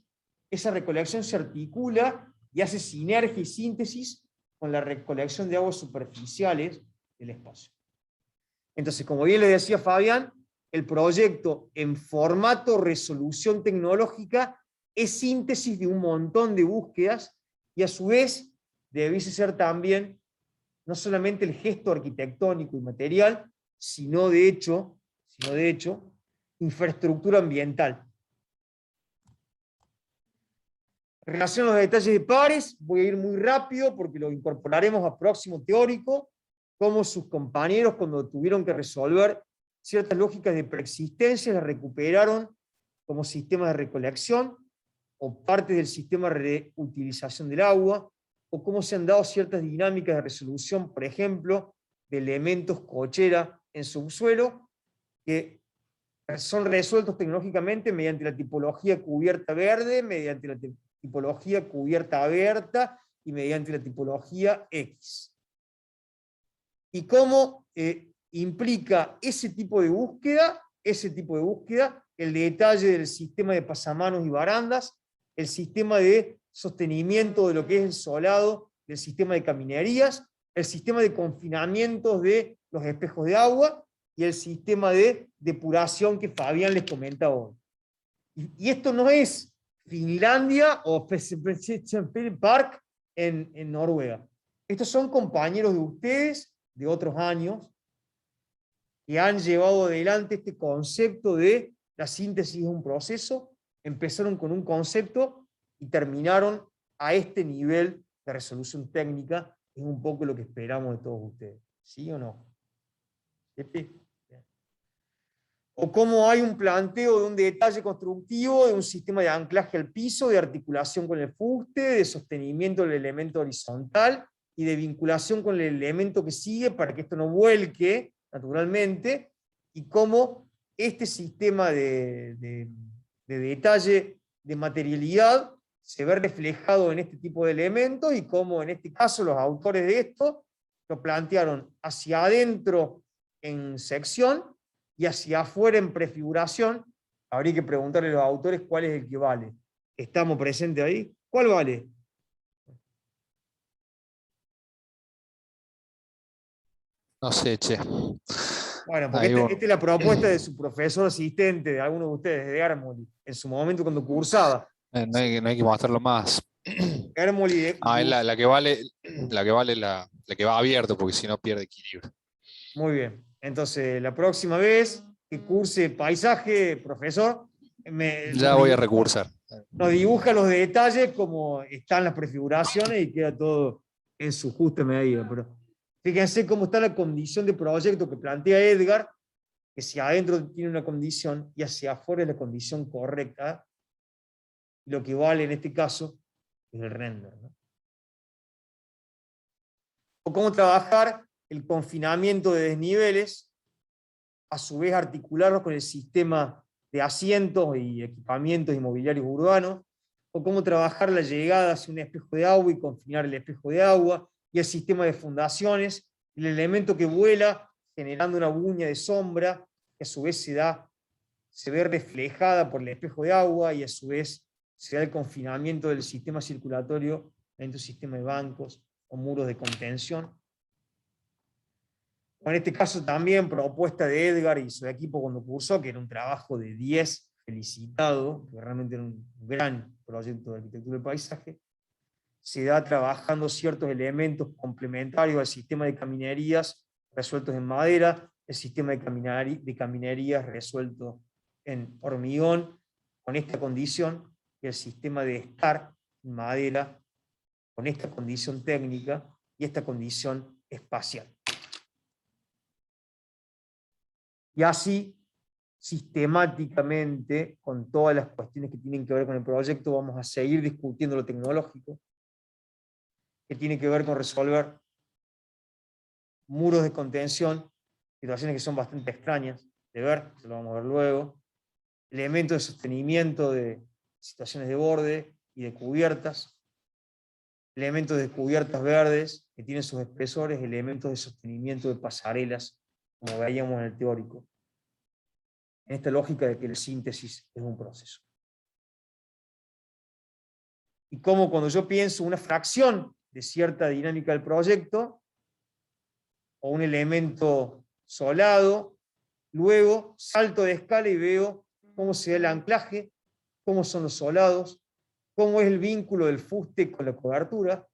esa recolección se articula y hace sinergia y síntesis con la recolección de aguas superficiales del espacio. Entonces, como bien le decía Fabián, el proyecto en formato resolución tecnológica es síntesis de un montón de búsquedas y a su vez debiese ser también no solamente el gesto arquitectónico y material, sino de hecho, infraestructura ambiental. En relación a los detalles de pares, voy a ir muy rápido porque lo incorporaremos a próximo teórico, como sus compañeros cuando tuvieron que resolver ciertas lógicas de preexistencia las recuperaron como sistema de recolección o parte del sistema de reutilización del agua, o cómo se han dado ciertas dinámicas de resolución, por ejemplo, de elementos cochera en subsuelo, que son resueltos tecnológicamente mediante la tipología cubierta verde, mediante la tipología cubierta abierta y mediante la tipología X. Y cómo implica ese tipo de búsqueda, el detalle del sistema de pasamanos y barandas, el sistema de sostenimiento de lo que es el solado del sistema de caminerías, el sistema de confinamientos de los espejos de agua y el sistema de depuración que Fabián les comentaba hoy. Y esto no es Finlandia o Park en Noruega. Estos son compañeros de ustedes de otros años que han llevado adelante este concepto de la síntesis de un proceso, empezaron con un concepto y terminaron a este nivel de resolución técnica. Es un poco lo que esperamos de todos ustedes. ¿Sí o no? O cómo hay un planteo de un detalle constructivo, de un sistema de anclaje al piso, de articulación con el fuste, de sostenimiento del elemento horizontal y de vinculación con el elemento que sigue para que esto no vuelque naturalmente, y cómo este sistema de detalle de materialidad se ve reflejado en este tipo de elementos, y cómo en este caso los autores de esto lo plantearon hacia adentro en sección y hacia afuera en prefiguración. Habría que preguntarle a los autores cuál es el que vale. ¿Estamos presentes ahí? ¿Cuál vale? No sé, che. Bueno, porque esta es la propuesta de su profesor asistente, de alguno de ustedes, de Ermoli, en su momento cuando cursaba. No hay que mostrarlo más. Ermoli. La que vale la que va abierto, porque si no pierde equilibrio. Muy bien. Entonces, la próxima vez que curse paisaje, profesor, Ya voy a recursar. nos dibuja los detalles como están las prefiguraciones y queda todo en su justa medida. Pero fíjense cómo está la condición de proyecto que plantea Edgar, que si adentro tiene una condición y hacia afuera es la condición correcta. Lo que vale en este caso es el render, ¿no? O cómo trabajar el confinamiento de desniveles, a su vez articularlos con el sistema de asientos y equipamientos inmobiliarios urbanos, o cómo trabajar la llegada hacia un espejo de agua y confinar el espejo de agua, y el sistema de fundaciones, el elemento que vuela generando una buña de sombra, que a su vez se ve reflejada por el espejo de agua, y a su vez se da el confinamiento del sistema circulatorio dentro del sistema de bancos o muros de contención. En este caso también propuesta de Edgar y su equipo cuando cursó, que era un trabajo de 10, felicitado, que realmente era un gran proyecto de arquitectura del paisaje. Se da trabajando ciertos elementos complementarios al sistema de caminerías resueltos en madera, el sistema de caminerías resuelto en hormigón, con esta condición, y el sistema de estar en madera, con esta condición técnica y esta condición espacial. Y así, sistemáticamente, con todas las cuestiones que tienen que ver con el proyecto, vamos a seguir discutiendo lo tecnológico, que tiene que ver con resolver muros de contención, situaciones que son bastante extrañas, de ver, eso lo vamos a ver luego. Elementos de sostenimiento de situaciones de borde y de cubiertas. Elementos de cubiertas verdes que tienen sus espesores, elementos de sostenimiento de pasarelas, como veíamos en el teórico. En esta lógica de que la síntesis es un proceso. Y como cuando yo pienso una fracción de cierta dinámica del proyecto, o un elemento solado, luego salto de escala y veo cómo se da el anclaje, cómo son los solados, cómo es el vínculo del fuste con la cobertura,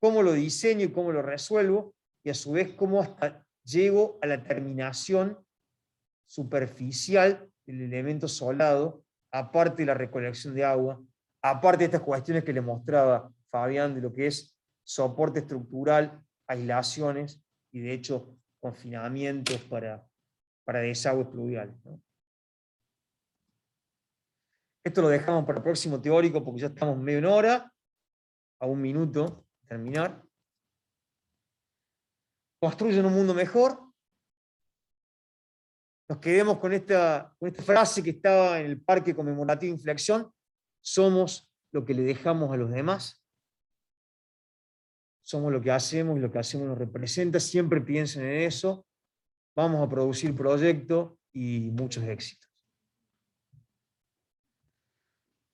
cómo lo diseño y cómo lo resuelvo, y a su vez cómo hasta llego a la terminación superficial del elemento solado, aparte de la recolección de agua, aparte de estas cuestiones que le mostraba Fabián de lo que es soporte estructural, aislaciones y de hecho confinamientos para desagües pluviales, ¿no? Esto lo dejamos para el próximo teórico porque ya estamos media una hora, a un minuto de terminar. Construyen un mundo mejor. Nos quedemos con esta frase que estaba en el parque conmemorativo de Inflexión: somos lo que le dejamos a los demás. Somos lo que hacemos y lo que hacemos nos representa. Siempre piensen en eso. Vamos a producir proyectos y muchos éxitos.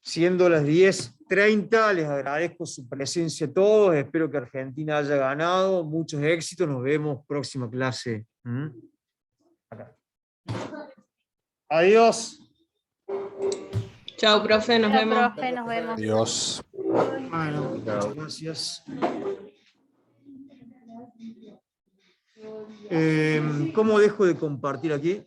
Siendo las 10:30, les agradezco su presencia a todos. Espero que Argentina haya ganado. Muchos éxitos. Nos vemos próxima clase. Acá. Adiós. Chao, profe, nos Chao, vemos. profe, nos vemos. Dios. Bueno, muchas gracias. ¿Cómo dejo de compartir aquí?